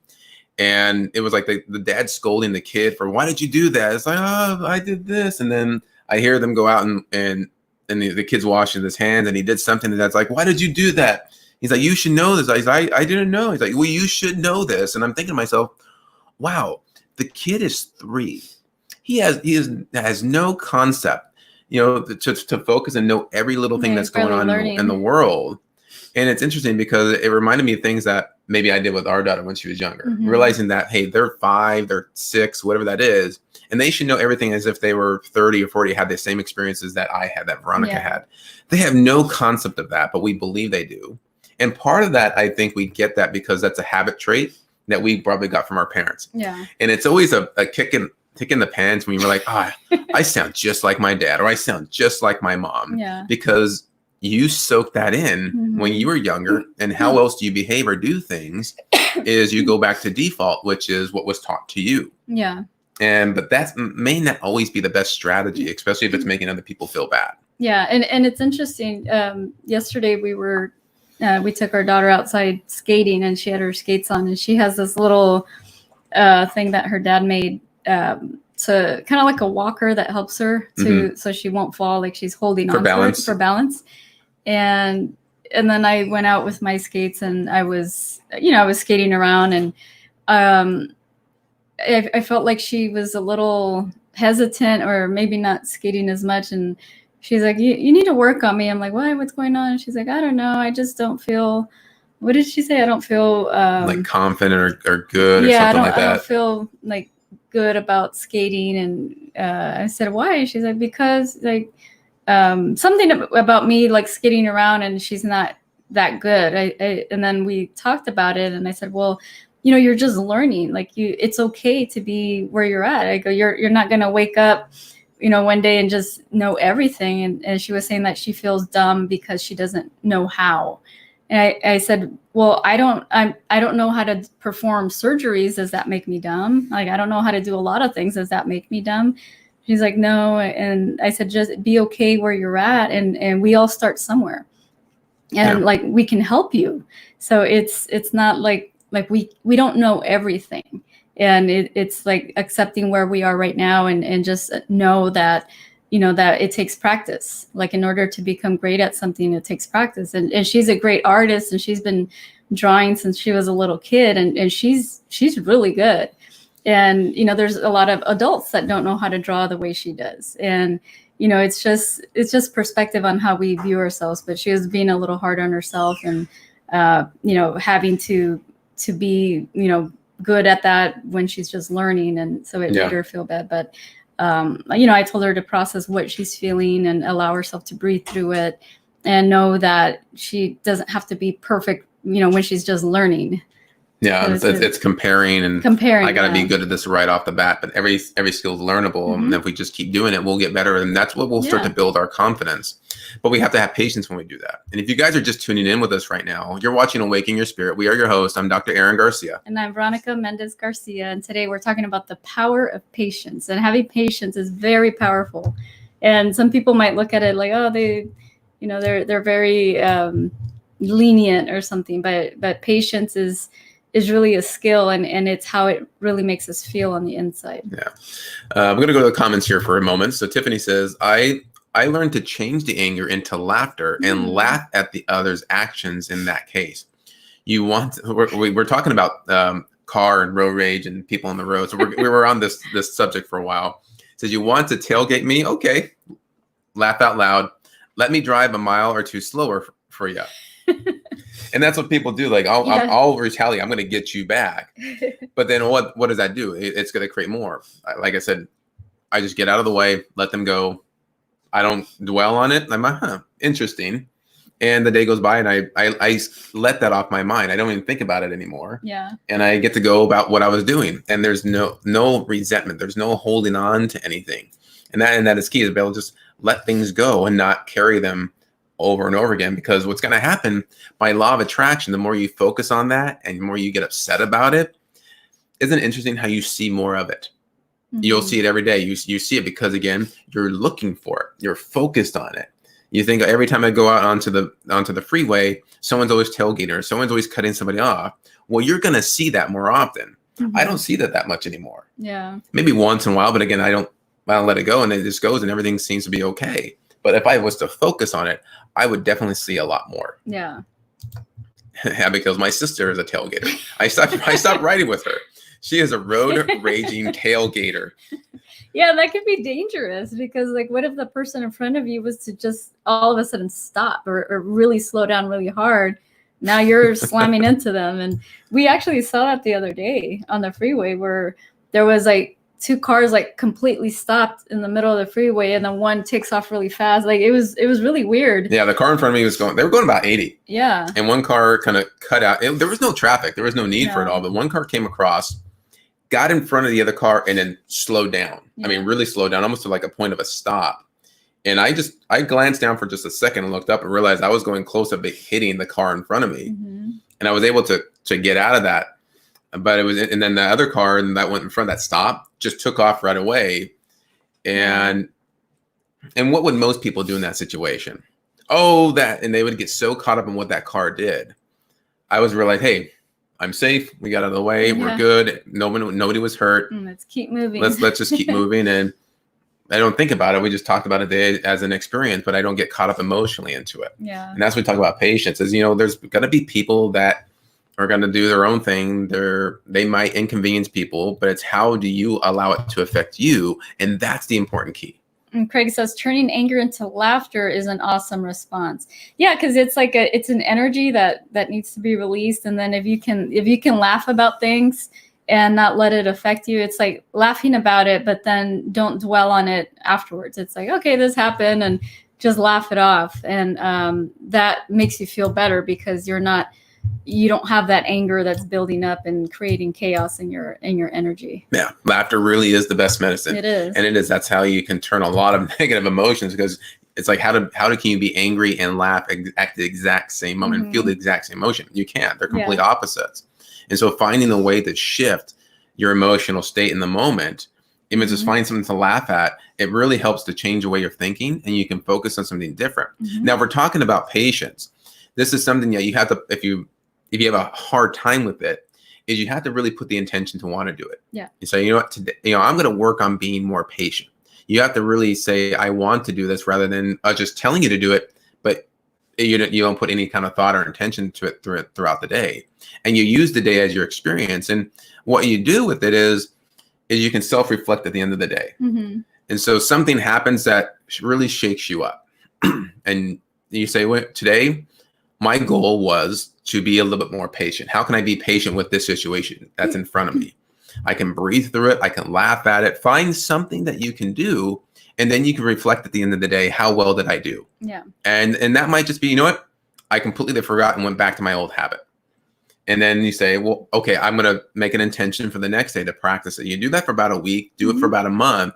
and it was like the dad scolding the kid for, why did you do that? It's like, oh, I did this, and then I hear them go out and the kid's washing his hands, and he did something, and that's like, why did you do that? He's like, you should know this. I didn't know. He's like, well, you should know this. And I'm thinking to myself, wow, the kid is 3. He has no concept, to focus and know every little thing that's going on in the world. And it's interesting because it reminded me of things that maybe I did with our daughter when she was younger, realizing that, hey, they're 5, they're 6, whatever that is. And they should know everything as if they were 30 or 40, had the same experiences that I had, that Veronica had. They have no concept of that, but we believe they do. And part of that, I think we get that because that's a habit trait that we probably got from our parents. Yeah. And it's always a kick in the pants when you're like, I sound just like my dad, or I sound just like my mom. Yeah. Because you soak that in when you were younger, and how else do you behave or do things is you go back to default, which is what was taught to you. Yeah. But that may not always be the best strategy, especially if it's making other people feel bad. Yeah. And it's interesting. Yesterday we took our daughter outside skating, and she had her skates on, and she has this little thing that her dad made to kind of like a walker that helps her so she won't fall, like she's holding on for balance. And then I went out with my skates, and I was skating around, and I felt like she was a little hesitant, or maybe not skating as much. And she's like, you need to work on me. I'm like, why? What's going on? And she's like, I don't know. I just don't feel, what did she say? I don't feel like confident or good or something like that. I don't feel like good about skating. And I said, why? She's like, because like something about me, like skating around, and she's not that good. And then we talked about it, and I said, well, you're just learning. Like it's okay to be where you're at. I go, you're not going to wake up, one day and just know everything. And she was saying that she feels dumb because she doesn't know how. And I said, well, I don't know how to perform surgeries. Does that make me dumb? Like, I don't know how to do a lot of things. Does that make me dumb? She's like, no. And I said, just be okay where you're at. And we all start somewhere, and like, we can help you. So it's not like we don't know everything. And it's like accepting where we are right now, and just know that, that it takes practice. Like, in order to become great at something, it takes practice. And she's a great artist, and she's been drawing since she was a little kid, and she's really good. And, there's a lot of adults that don't know how to draw the way she does. And, it's just perspective on how we view ourselves. But she was being a little hard on herself, and, having to be, good at that when she's just learning. And so it made her feel bad. But, I told her to process what she's feeling and allow herself to breathe through it, and know that she doesn't have to be perfect, when she's just learning. Yeah, it's comparing. I got to be good at this right off the bat. But every skill is learnable. And if we just keep doing it, we'll get better. And that's what we'll start to build our confidence. But we have to have patience when we do that. And if you guys are just tuning in with us right now, you're watching Awaken Your Spirit. We are your host. I'm Dr. Aaron Garcia. And I'm Veronica Mendez Garcia. And today we're talking about the power of patience. And having patience is very powerful. And some people might look at it like, oh, they're very lenient or something. But patience is really a skill, and it's how it really makes us feel on the inside. Yeah. I'm going to go to the comments here for a moment. So Tiffany says, I learned to change the anger into laughter and laugh at the other's actions in that case. We're talking about car and road rage and people on the road. So we were on this subject for a while. It says, you want to tailgate me? Okay. Laugh out loud. Let me drive a mile or two slower for you. And that's what people do. Like, I'll retaliate. I'm going to get you back. But then what does that do? It's going to create more. Like I said, I just get out of the way, let them go. I don't dwell on it. I'm like, interesting. And the day goes by, and I let that off my mind. I don't even think about it anymore. Yeah. And I get to go about what I was doing. And there's no resentment. There's no holding on to anything. And that is key, is to be able to just let things go and not carry them over and over again. Because what's going to happen by law of attraction, the more you focus on that and the more you get upset about it, isn't it interesting how you see more of it? You'll see it every day. You see it because, again, you're looking for it. You're focused on it. You think every time I go out onto the freeway, someone's always tailgating or someone's always cutting somebody off. Well, you're going to see that more often. I don't see that much anymore. Yeah. Maybe once in a while, but again, I don't let it go, and it just goes and everything seems to be okay. But if I was to focus on it, I would definitely see a lot more. Yeah. Yeah, because my sister is a tailgater. I stopped riding with her. She is a road raging tailgater. Yeah, that could be dangerous because, like, what if the person in front of you was to just all of a sudden stop or really slow down really hard? Now you're slamming into them. And we actually saw that the other day on the freeway where there was like two cars like completely stopped in the middle of the freeway, and then one takes off really fast. Like it was really weird. Yeah, the car in front of me they were going about 80. Yeah. And one car kind of cut out. There was no traffic. There was no need for it all. But one car came across, got in front of the other car, and then slowed down. Yeah. I mean, really slowed down, almost to like a point of a stop. And I glanced down for just a second and looked up and realized I was going close to hitting the car in front of me. Mm-hmm. And I was able to get out of that. But and then the other car that went in front that stopped just took off right away. And what would most people do in that situation? And they would get so caught up in what that car did. I was realized, hey, I'm safe. We got out of the way. Yeah. We're good. Nobody was hurt. Let's keep moving. Let's just keep moving. And I don't think about it. We just talked about it as an experience, but I don't get caught up emotionally into it. Yeah. And that's what we talk about patience is, there's going to be people that are going to do their own thing. They might inconvenience people, but it's how do you allow it to affect you? And that's the important key. And Craig says, turning anger into laughter is an awesome response. Yeah, because it's like it's an energy that needs to be released. And then if you can laugh about things and not let it affect you, it's like laughing about it, but then don't dwell on it afterwards. It's like, okay, this happened, and just laugh it off. And that makes you feel better because you don't have that anger that's building up and creating chaos in your energy. Yeah. Laughter really is the best medicine. It is. And that's how you can turn a lot of negative emotions, because it's like, how can you be angry and laugh at the exact same moment and feel the exact same emotion? You can't. They're complete opposites. And so finding a way to shift your emotional state in the moment, even just finding something to laugh at, it really helps to change the way you're thinking, and you can focus on something different. Now, if we're talking about patience, this is something that you have to, if you have a hard time with it, is you have to really put the intention to want to do it. Yeah. You say, what, today, I'm going to work on being more patient. You have to really say, I want to do this, rather than just telling you to do it, but you don't put any kind of thought or intention to it throughout the day. And you use the day as your experience. And what you do with it is you can self-reflect at the end of the day. Mm-hmm. And so something happens that really shakes you up. And you say, well, today, my goal was to be a little bit more patient. How can I be patient with this situation that's in front of me? I can breathe through it. I can laugh at it. Find something that you can do. And then you can reflect at the end of the day, how well did I do? Yeah. And that might just be, what? I completely forgot and went back to my old habit. And then you say, well, okay, I'm going to make an intention for the next day to practice it. You do that for about a week, do it for about a month.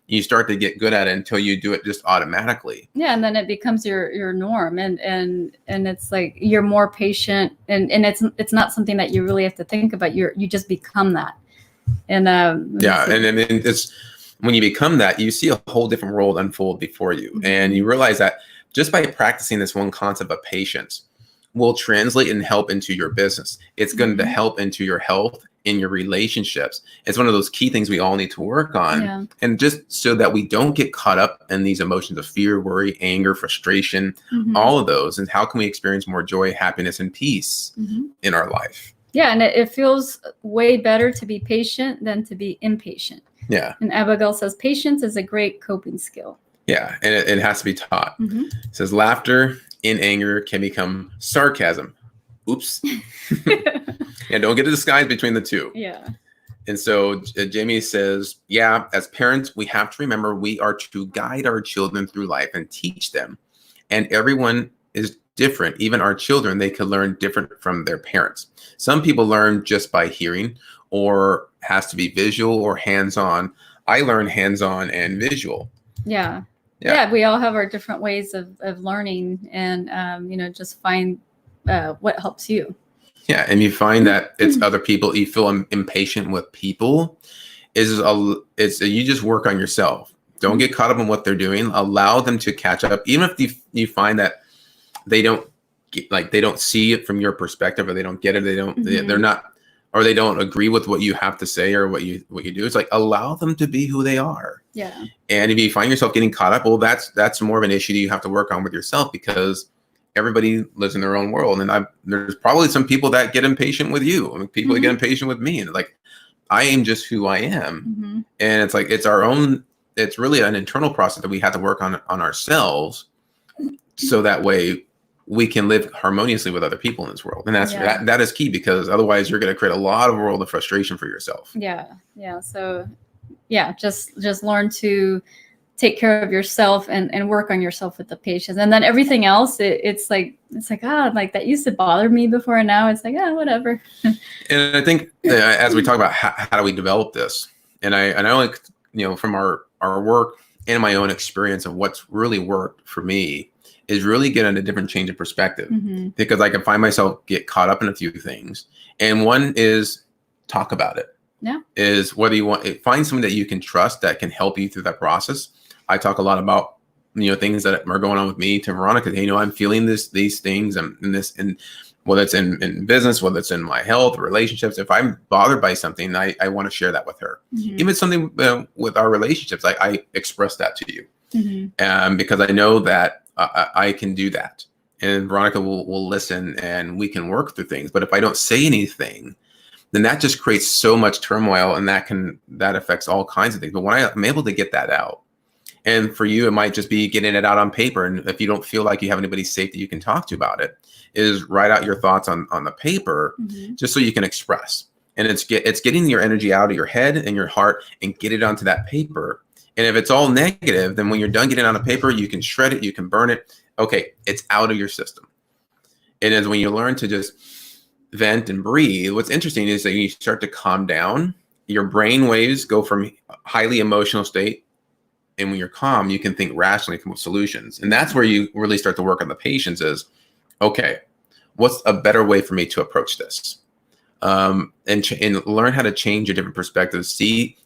You start to get good at it until you do it just automatically. Yeah, and then it becomes your norm, and it's like you're more patient, and it's not something that you really have to think about. You just become that. And and it's when you become that, you see a whole different world unfold before you, and you realize that just by practicing this one concept of patience will translate and help into your business. It's going to help into your health, in your relationships. It's one of those key things we all need to work on. And just so that we don't get caught up in these emotions of fear, worry, anger, frustration, all of those. And how can we experience more joy, happiness, and peace in our life? Yeah. And it feels way better to be patient than to be impatient. Yeah. And Abigail says, patience is a great coping skill. Yeah. And it has to be taught. It says, laughter in anger can become sarcasm. Oops. Yeah, don't get a disguise between the two. Yeah. And so Jamie says, yeah, as parents, we have to remember we are to guide our children through life and teach them. And everyone is different. Even our children, they could learn different from their parents. Some people learn just by hearing, or has to be visual or hands-on. I learn hands-on and visual. Yeah. Yeah. We all have our different ways of learning, and, just find what helps you. Yeah. And you find that it's other people, you feel impatient with people. it's you just work on yourself. Don't get caught up in what they're doing. Allow them to catch up, even if you find that they don't they don't see it from your perspective, or they don't get it. They're not, or they don't agree with what you have to say or what you do. It's like, allow them to be who they are. Yeah. And if you find yourself getting caught up, well, that's more of an issue that you have to work on with yourself, because everybody lives in their own world. And there's probably some people that get impatient with you. I mean, people that get impatient with me, and like, I am just who I am. And it's like, it's really an internal process that we have to work on ourselves, so that way we can live harmoniously with other people in this world. And that is key, because otherwise you're going to create a lot of world of frustration for yourself. Yeah. So just learn to take care of yourself and work on yourself with the patients. And then everything else, it's like, like that used to bother me before. And now it's like, whatever. And I think as we talk about how do we develop this, and I like, from our work and my own experience of what's really worked for me, is really getting a different change of perspective, because I can find myself get caught up in a few things. And one is talk about it. Yeah. Is whether you find someone that you can trust that can help you through that process. I talk a lot about, things that are going on with me to Veronica. Hey, I'm feeling these things, and whether it's in business, whether it's in my health, relationships. If I'm bothered by something, I want to share that with her. Even something with our relationships, I express that to you, because I know that I can do that, and Veronica will listen, and we can work through things. But if I don't say anything, then that just creates so much turmoil, and that affects all kinds of things. But when I'm able to get that out, and for you, it might just be getting it out on paper. And if you don't feel like you have anybody safe that you can talk to about it, is write out your thoughts on the paper, just so you can express. And it's getting your energy out of your head and your heart and get it onto that paper. And if it's all negative, then when you're done getting it on a paper, you can shred it, you can burn it. Okay, it's out of your system. And as when you learn to just vent and breathe, what's interesting is that you start to calm down. Your brain waves go from highly emotional state, and when you're calm, you can think rationally, come up with solutions. And that's where you really start to work on the patients is, okay, what's a better way for me to approach this? And learn how to change your different perspectives.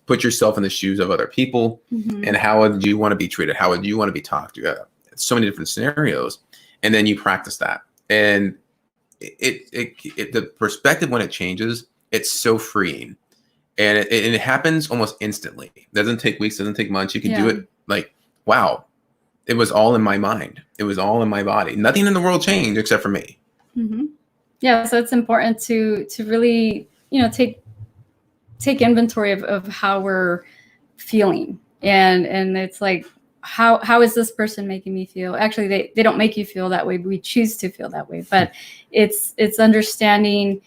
Put yourself in the shoes of other people, and how would you want to be treated? How would you want to be talked to? So many different scenarios, and then you practice that. And the perspective, when it changes, it's so freeing, and it happens almost instantly. It doesn't take weeks, doesn't take months. You can do it like, wow, it was all in my mind. It was all in my body. Nothing in the world changed except for me. Yeah, so it's important to really, take inventory of how we're feeling, and it's like, how is this person making me feel? Actually, they don't make you feel that way. We choose to feel that way, but it's understanding,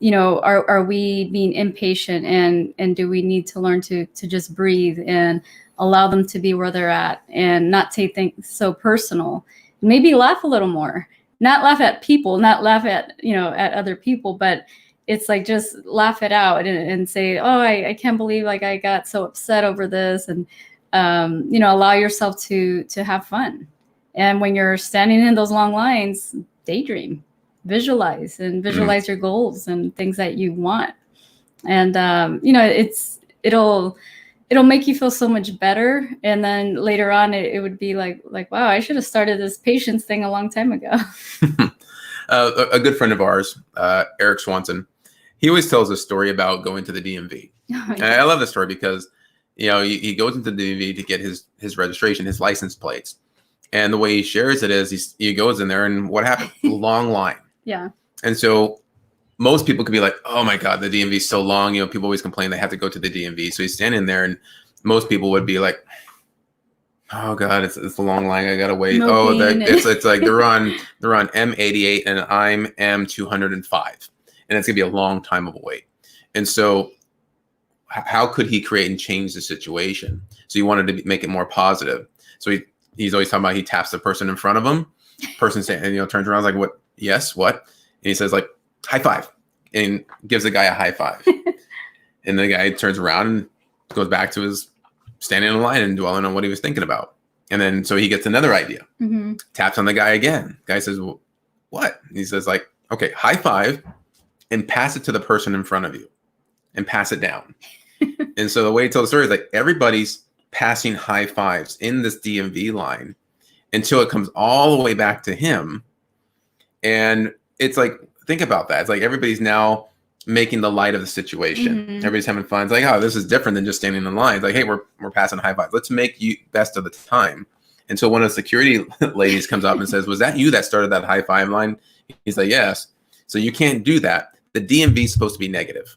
are we being impatient, and do we need to learn to just breathe and allow them to be where they're at, and not take things so personal. Maybe laugh a little more. Not laugh at people, not laugh at, at other people, but it's like, just laugh it out and say, oh, I can't believe like I got so upset over this. And, allow yourself to have fun. And when you're standing in those long lines, daydream, visualize your goals and things that you want. And, it'll make you feel so much better. And then later on, it would be like, wow, I should have started this patience thing a long time ago. A good friend of ours, Eric Swanson, he always tells a story about going to the DMV. And I love this story because, he goes into the DMV to get his registration, his license plates. And the way he shares it is he goes in there, and what happened? Long line. Yeah. And so most people could be like, oh my God, the DMV is so long. People always complain they have to go to the DMV. So he's standing there, and most people would be like, oh God, it's a long line. I gotta wait. It's like they're on M88 and I'm M205, and it's gonna be a long time of a wait. And so how could he create and change the situation? So he wanted to make it more positive. So he's always talking about, he taps the person in front of him, person saying, and turns around like, what? Yes, what? And he says like, high five, and gives the guy a high five. And the guy turns around and goes back to his standing in line and dwelling on what he was thinking about. And then so he gets another idea, taps on the guy again. Guy says, well, what? And he says like, okay, high five and pass it to the person in front of you and pass it down. And so the way he told the story is like everybody's passing high fives in this DMV line until it comes all the way back to him. And it's like, think about that. It's like everybody's now making the light of the situation. Everybody's having fun. It's like, oh, this is different than just standing in line. It's like, hey, we're passing high fives. Let's make you best of the time. And so one of the security ladies comes up and says, was that you that started that high five line? He's like, yes. So you can't do that. The DMV is supposed to be negative.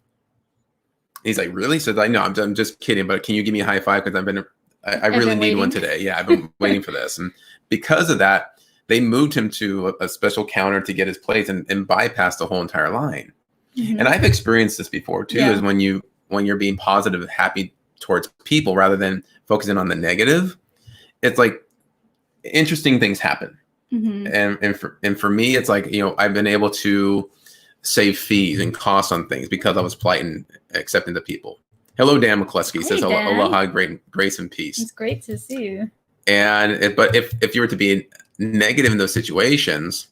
He's like, really? So like, no, I'm just kidding. But can you give me a high five? Because I really need one today. Yeah, I've been waiting for this. And because of that, they moved him to a special counter to get his place and bypassed the whole entire line. And I've experienced this before too, is when you're being positive, happy towards people rather than focusing on the negative, it's like interesting things happen. And for me, it's like, I've been able to save fees and costs on things because I was polite and accepting to people. Hello, Dan McCluskey says, Dan. aloha, grace and peace. It's great to see you. And but if you were to be negative in those situations,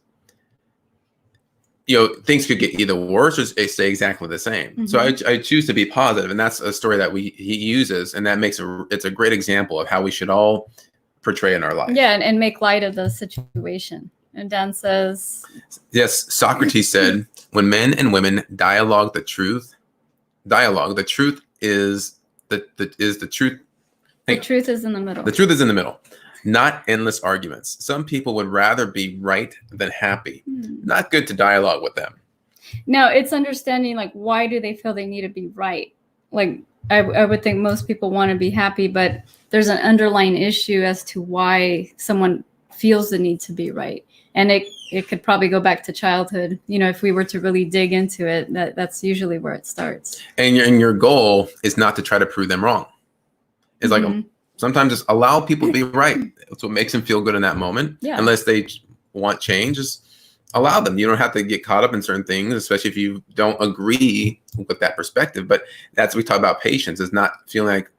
things could get either worse or stay exactly the same. So I choose to be positive, and that's a story that he uses, and that makes it's a great example of how we should all portray in our life. Yeah, and make light of the situation. And Dan says, yes, Socrates said, when men and women dialogue the truth is the truth. the truth is in the middle. The truth is in the middle. Not endless arguments. Some people would rather be right than happy. Not good to dialogue with them. No, it's understanding, like, why do they feel they need to be right? Like, I would think most people want to be happy, but there's an underlying issue as to why someone feels the need to be right. And it could probably go back to childhood. If we were to really dig into it, that's usually where it starts. And your goal is not to try to prove them wrong. It's like sometimes just allow people to be right. That's what makes them feel good in that moment. Yeah. Unless they want change, just allow them. You don't have to get caught up in certain things, especially if you don't agree with that perspective. But that's we talk about patience, is not feeling like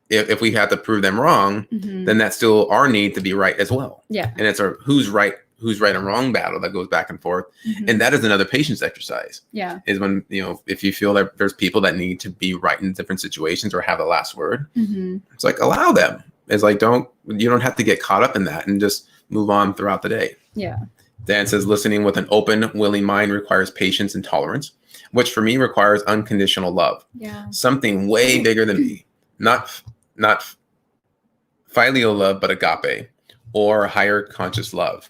if we have to prove them wrong, then that's still our need to be right as well. Yeah. And it's our who's right and wrong battle that goes back and forth. And that is another patience exercise. Yeah. Is when, if you feel that there's people that need to be right in different situations or have the last word, it's like, allow them. It's like, you don't have to get caught up in that and just move on throughout the day. Yeah. Dan says, listening with an open, willing mind requires patience and tolerance, which for me requires unconditional love. Yeah. Something way bigger than me. Not filial love, but agape, or higher conscious love.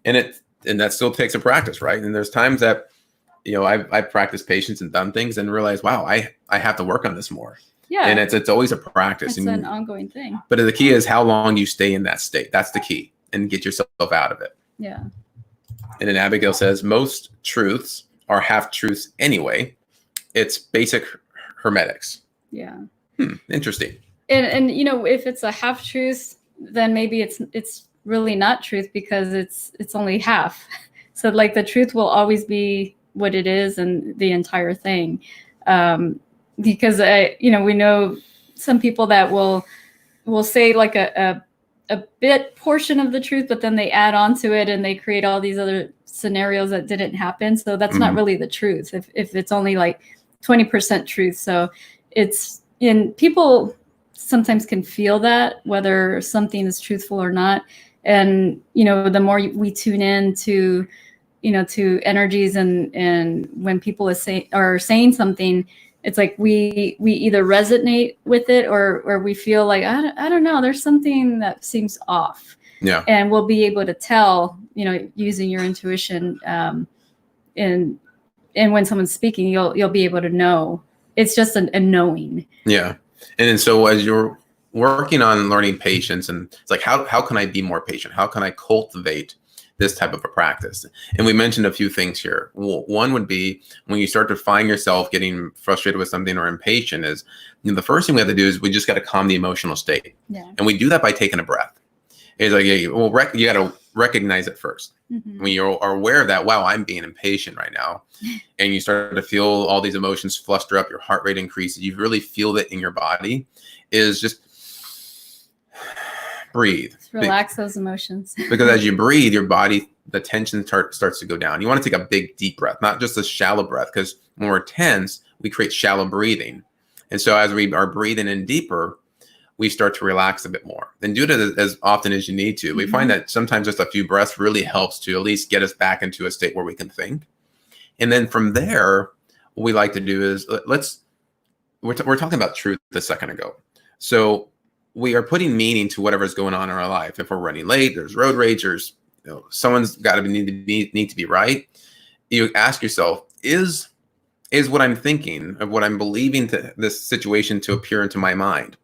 And that still takes a practice, right? And there's times that, I've practiced patience and done things and realized, wow, I have to work on this more. Yeah. And it's always a practice. It's an ongoing thing. But the key is how long you stay in that state. That's the key. And get yourself out of it. Yeah. And then Abigail says, most truths are half truths anyway. It's basic hermetics. Yeah. Interesting. And if it's a half truth, then maybe it's really not truth because it's only half. So like the truth will always be what it is and the entire thing. Because we know some people that will say like a bit portion of the truth, but then they add on to it and they create all these other scenarios that didn't happen. So that's not really the truth if it's only like 20% truth. So it's people sometimes can feel that whether something is truthful or not. And, the more we tune in to energies and when people are saying something, it's like we either resonate with it or we feel like, I don't know, there's something that seems off. Yeah. And we'll be able to tell, using your intuition. And when someone's speaking, you'll be able to know. It's just a knowing. Yeah. And so as you're working on learning patience, and it's like, how can I be more patient? How can I cultivate this type of a practice? And we mentioned a few things here. One would be when you start to find yourself getting frustrated with something or impatient is, the first thing we have to do is we just got to calm the emotional state. Yeah. And we do that by taking a breath. It's like, you got to recognize it first. When you are aware of that, wow, I'm being impatient right now. And you start to feel all these emotions fluster up, your heart rate increases, you really feel it in your body, is just breathe. Just relax those emotions. Because as you breathe, your body, the tension starts to go down. You want to take a big, deep breath, not just a shallow breath, because when we're tense, we create shallow breathing. And so as we are breathing in deeper, we start to relax a bit more. And do it as often as you need to. We find that sometimes just a few breaths really helps to at least get us back into a state where we can think. And then from there, what we like to do is we're talking about truth a second ago. So we are putting meaning to whatever's going on in our life. If we're running late, there's road rage, there's someone's got to need to be right. You ask yourself, is what I'm thinking, of what I'm believing to this situation to appear into my mind,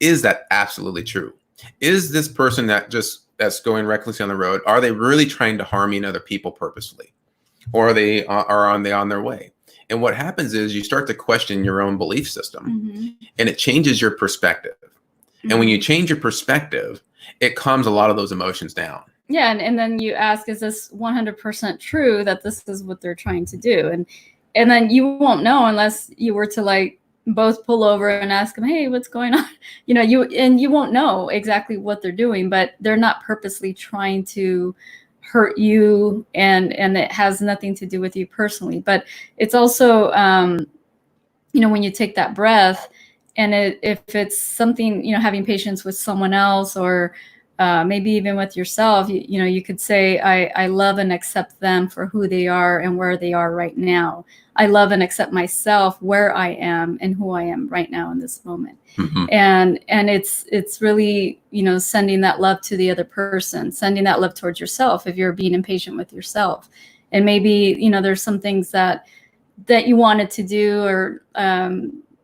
is that absolutely true? Is this person that's going recklessly on the road, are they really trying to harm me and other people purposefully? Or are they on their way? And what happens is you start to question your own belief system, and it changes your perspective. And when you change your perspective, it calms a lot of those emotions down. Yeah, and then you ask, is this 100% true that this is what they're trying to do? And then you won't know unless you were to like both pull over and ask them, hey, what's going on? You won't know exactly what they're doing, but they're not purposely trying to hurt you, and it has nothing to do with you personally. But it's also, when you take that breath, and if it's something, having patience with someone else, or maybe even with yourself, you could say, I love and accept them for who they are and where they are right now. I love and accept myself where I am and who I am right now in this moment. And it's really, sending that love to the other person, sending that love towards yourself if you're being impatient with yourself. And maybe, there's some things that you wanted to do, or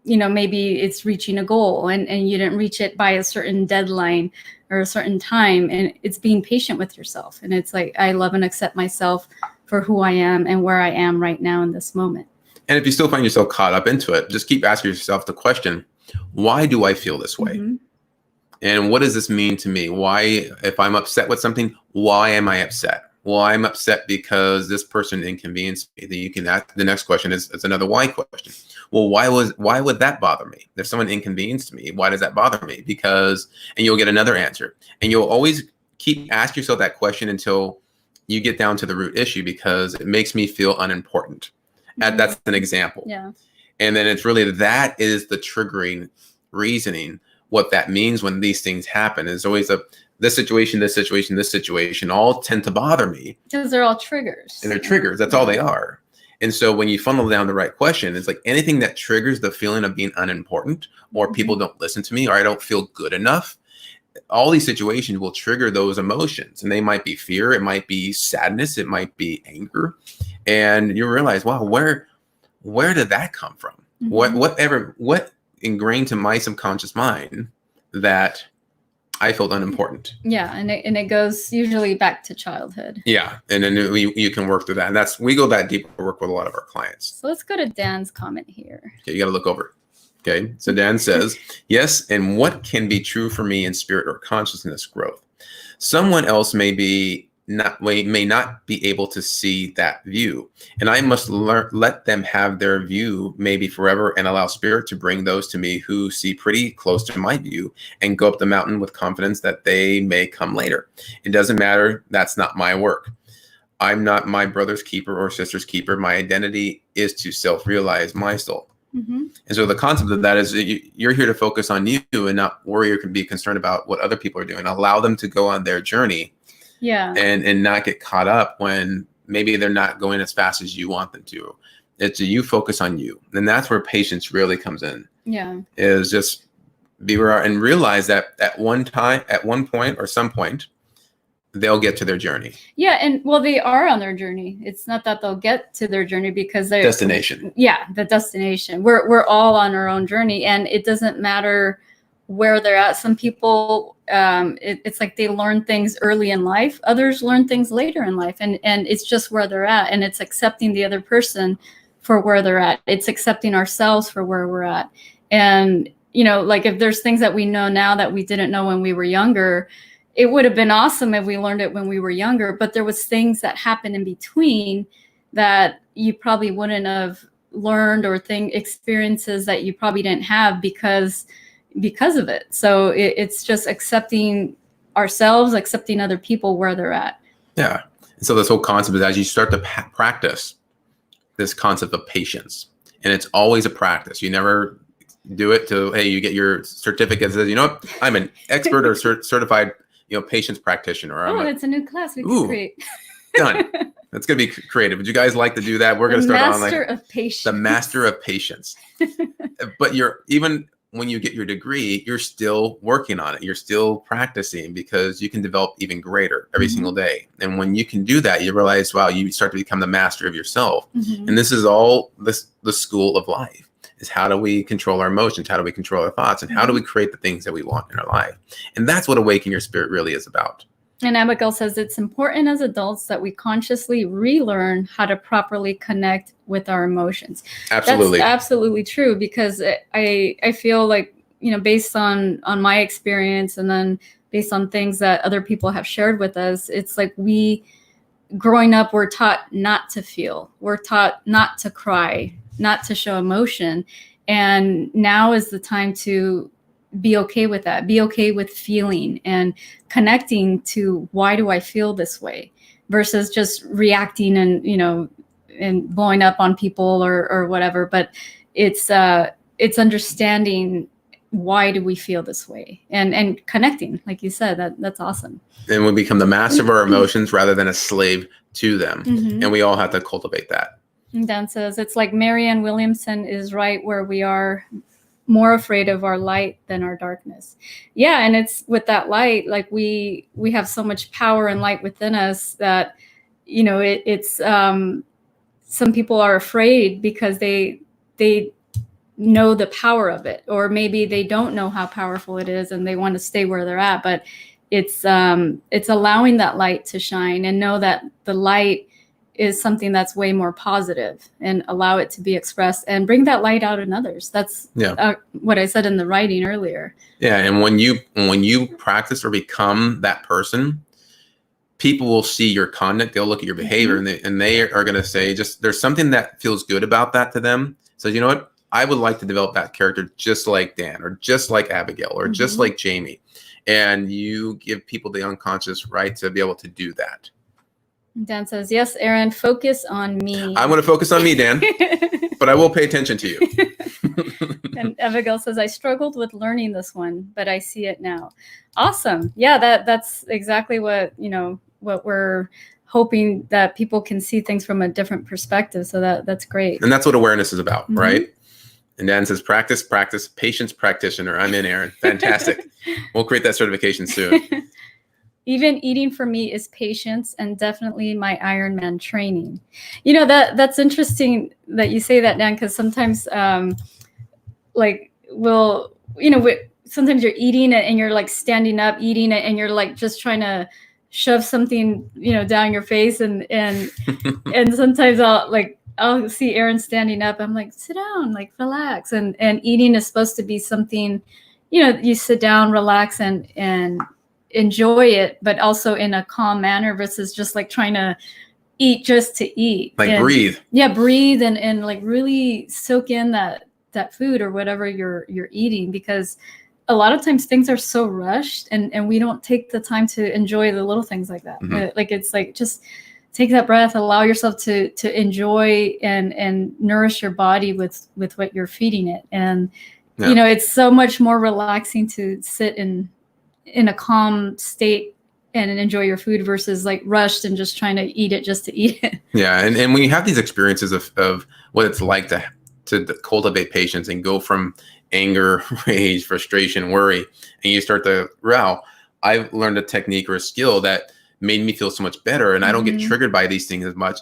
maybe it's reaching a goal and you didn't reach it by a certain deadline or a certain time, and it's being patient with yourself. And it's like, I love and accept myself for who I am and where I am right now in this moment. And if you still find yourself caught up into it, just keep asking yourself the question, why do I feel this way? And what does this mean to me? Why, if I'm upset with something, why am I upset? Well, I'm upset because this person inconvenienced me. Then you can ask, the next question is another why question. Well, why would that bother me? If someone inconvenienced me, why does that bother me? Because, and you'll get another answer. And you'll always keep asking yourself that question until you get down to the root issue, because it makes me feel unimportant. That's an example. Yeah. And then it's really, that is the triggering reasoning. What that means when these things happen is always this situation all tend to bother me. Because they're all triggers. And they're triggers. That's all they are. And so when you funnel down the right question, it's like anything that triggers the feeling of being unimportant, or people don't listen to me, or I don't feel good enough. All these situations will trigger those emotions, and they might be fear, it might be sadness, it might be anger. And you realize, wow, where did that come from? What ingrained to my subconscious mind that I felt unimportant? Yeah, and it goes usually back to childhood. Yeah, and then you can work through that, and we go that deep. We work with a lot of our clients. So let's go to Dan's comment here. Okay, you got to look over. Okay, so Dan says, yes, and what can be true for me in spirit or consciousness growth? Someone else may not be able to see that view, and I must let them have their view maybe forever, and allow spirit to bring those to me who see pretty close to my view, and go up the mountain with confidence that they may come later. It doesn't matter. That's not my work. I'm not my brother's keeper or sister's keeper. My identity is to self-realize my soul. And so the concept of that is you're here to focus on you and not worry or can be concerned about what other people are doing. Allow them to go on their journey. Yeah. And not get caught up when maybe they're not going as fast as you want them to. It's you focus on you. And that's where patience really comes in. Yeah. Is just be where and realize that at one point or some point, they'll get to their journey. Yeah, and well, they are on their journey. It's not that they'll get to their journey because they're destination. Yeah, the destination. We're all on our own journey, and it doesn't matter where they're at. Some people, it's like they learn things early in life. Others learn things later in life, and it's just where they're at. And it's accepting the other person for where they're at. It's accepting ourselves for where we're at. And like if there's things that we know now that we didn't know when we were younger, it would have been awesome if we learned it when we were younger, but there was things that happened in between that you probably wouldn't have learned, or experiences that you probably didn't have because of it. So it's just accepting ourselves, accepting other people where they're at. Yeah. And so this whole concept is as you start to practice this concept of patience, and it's always a practice. You do it to, hey, you get your certificate that says, you know what, I'm an expert or certified, patients practitioner. Or that's a new class we Ooh. can create. Done. That's going to be creative. Would you guys like to do that? We're going to start on Master of Patience. The Master of Patience. But even when you get your degree, you're still working on it. You're still practicing because you can develop even greater every single day. And when you can do that, you realize, wow, you start to become the master of yourself. And this is all the school of life, is how do we control our emotions? How do we control our thoughts? And how do we create the things that we want in our life? And that's what Awaken Your Spirit really is about. And Abigail says it's important as adults that we consciously relearn how to properly connect with our emotions. Absolutely. That's absolutely true, because I feel like, based on my experience, and then based on things that other people have shared with us, it's like growing up, we're taught not to feel. We're taught not to cry, not to show emotion. And now is the time to be okay with that, be okay with feeling and connecting to why do I feel this way, versus just reacting and blowing up on people or whatever. But it's understanding why do we feel this way, and connecting, like you said, that's awesome. And we become the master of our emotions rather than a slave to them. And we all have to cultivate that. And Dan says it's like Marianne Williamson is right, where we are more afraid of our light than our darkness. Yeah, and it's with that light, like we have so much power and light within us that, it's some people are afraid because they know the power of it, or maybe they don't know how powerful it is and they want to stay where they're at. But it's allowing that light to shine and know that the light is something that's way more positive, and allow it to be expressed and bring that light out in others. That's what I said in the writing earlier. Yeah. And when you practice or become that person, people will see your conduct. They'll look at your behavior and they are going to say, just, there's something that feels good about that to them. So, you know what? I would like to develop that character just like Dan, or just like Abigail, or just like Jamie. And you give people the unconscious right to be able to do that. Dan says, yes, Aaron, focus on me. I want to focus on me, Dan, but I will pay attention to you. And Abigail says, I struggled with learning this one, but I see it now. Awesome. Yeah, that's exactly what we're hoping, that people can see things from a different perspective. So that's great. And that's what awareness is about, right? And Dan says, practice, patience practitioner. I'm in, Aaron. Fantastic. We'll create that certification soon. Even eating for me is patience, and definitely my Ironman training. That's interesting that you say that, Dan, because sometimes sometimes you're eating it and you're like standing up eating it and you're like just trying to shove something, down your face. And sometimes I'll see Aaron standing up. I'm like, sit down, like relax. And eating is supposed to be something, you sit down, relax and enjoy it, but also in a calm manner, versus just like trying to eat just to eat. Breathe. Yeah, breathe and like really soak in that food or whatever you're eating, because a lot of times things are so rushed and we don't take the time to enjoy the little things like that. It's like, just take that breath, allow yourself to enjoy and nourish your body with what you're feeding it. And it's so much more relaxing to sit in a calm state and enjoy your food, versus like rushed and just trying to eat it just to eat it. Yeah. And when you have these experiences of what it's like to cultivate patience and go from anger, rage, frustration, worry, and you start to, wow, I've learned a technique or a skill that made me feel so much better, and I don't get triggered by these things as much.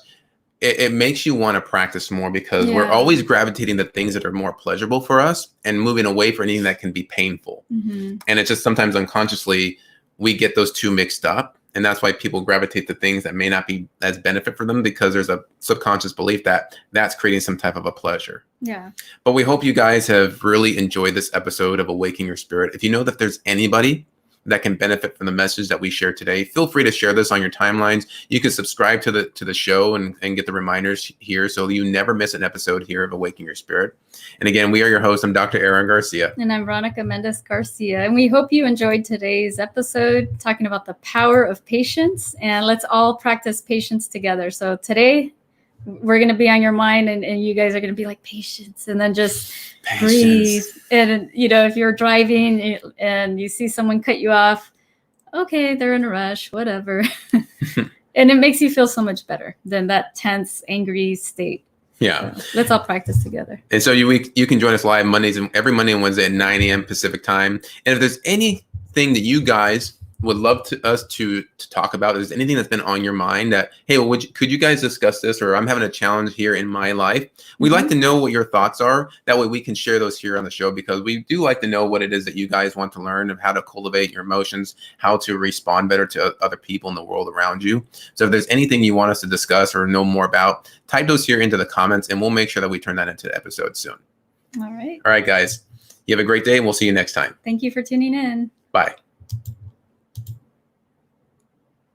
It makes you want to practice more, because we're always gravitating to things that are more pleasurable for us and moving away from anything that can be painful. And it's just sometimes unconsciously we get those two mixed up. And that's why people gravitate to things that may not be as benefit for them, because there's a subconscious belief that that's creating some type of a pleasure. Yeah. But we hope you guys have really enjoyed this episode of Awaken Your Spirit. If you know that there's anybody that can benefit from the message that we shared today, feel free to share this on your timelines. You can subscribe to the show and get the reminders here, so you never miss an episode here of Awaken Your Spirit. And again, we are your hosts. I'm Dr. Aaron Garcia. And I'm Veronica Mendez Garcia. And we hope you enjoyed today's episode talking about the power of patience. And let's all practice patience together. So today, we're going to be on your mind, and you guys are going to be like, patience, and then just breathe. Patience. And, if you're driving and you see someone cut you off, okay, they're in a rush, whatever. And it makes you feel so much better than that tense, angry state. Yeah. So let's all practice together. And so you can join us live every Monday and Wednesday at 9 a.m. Pacific time. And if there's anything that you guys would love us to talk about, if there's anything that's been on your mind that, hey, well, could you guys discuss this? Or I'm having a challenge here in my life. We'd like to know what your thoughts are. That way we can share those here on the show, because we do like to know what it is that you guys want to learn, of how to cultivate your emotions, how to respond better to other people in the world around you. So if there's anything you want us to discuss or know more about, type those here into the comments, and we'll make sure that we turn that into the episode soon. All right. All right, guys. You have a great day, and we'll see you next time. Thank you for tuning in. Bye.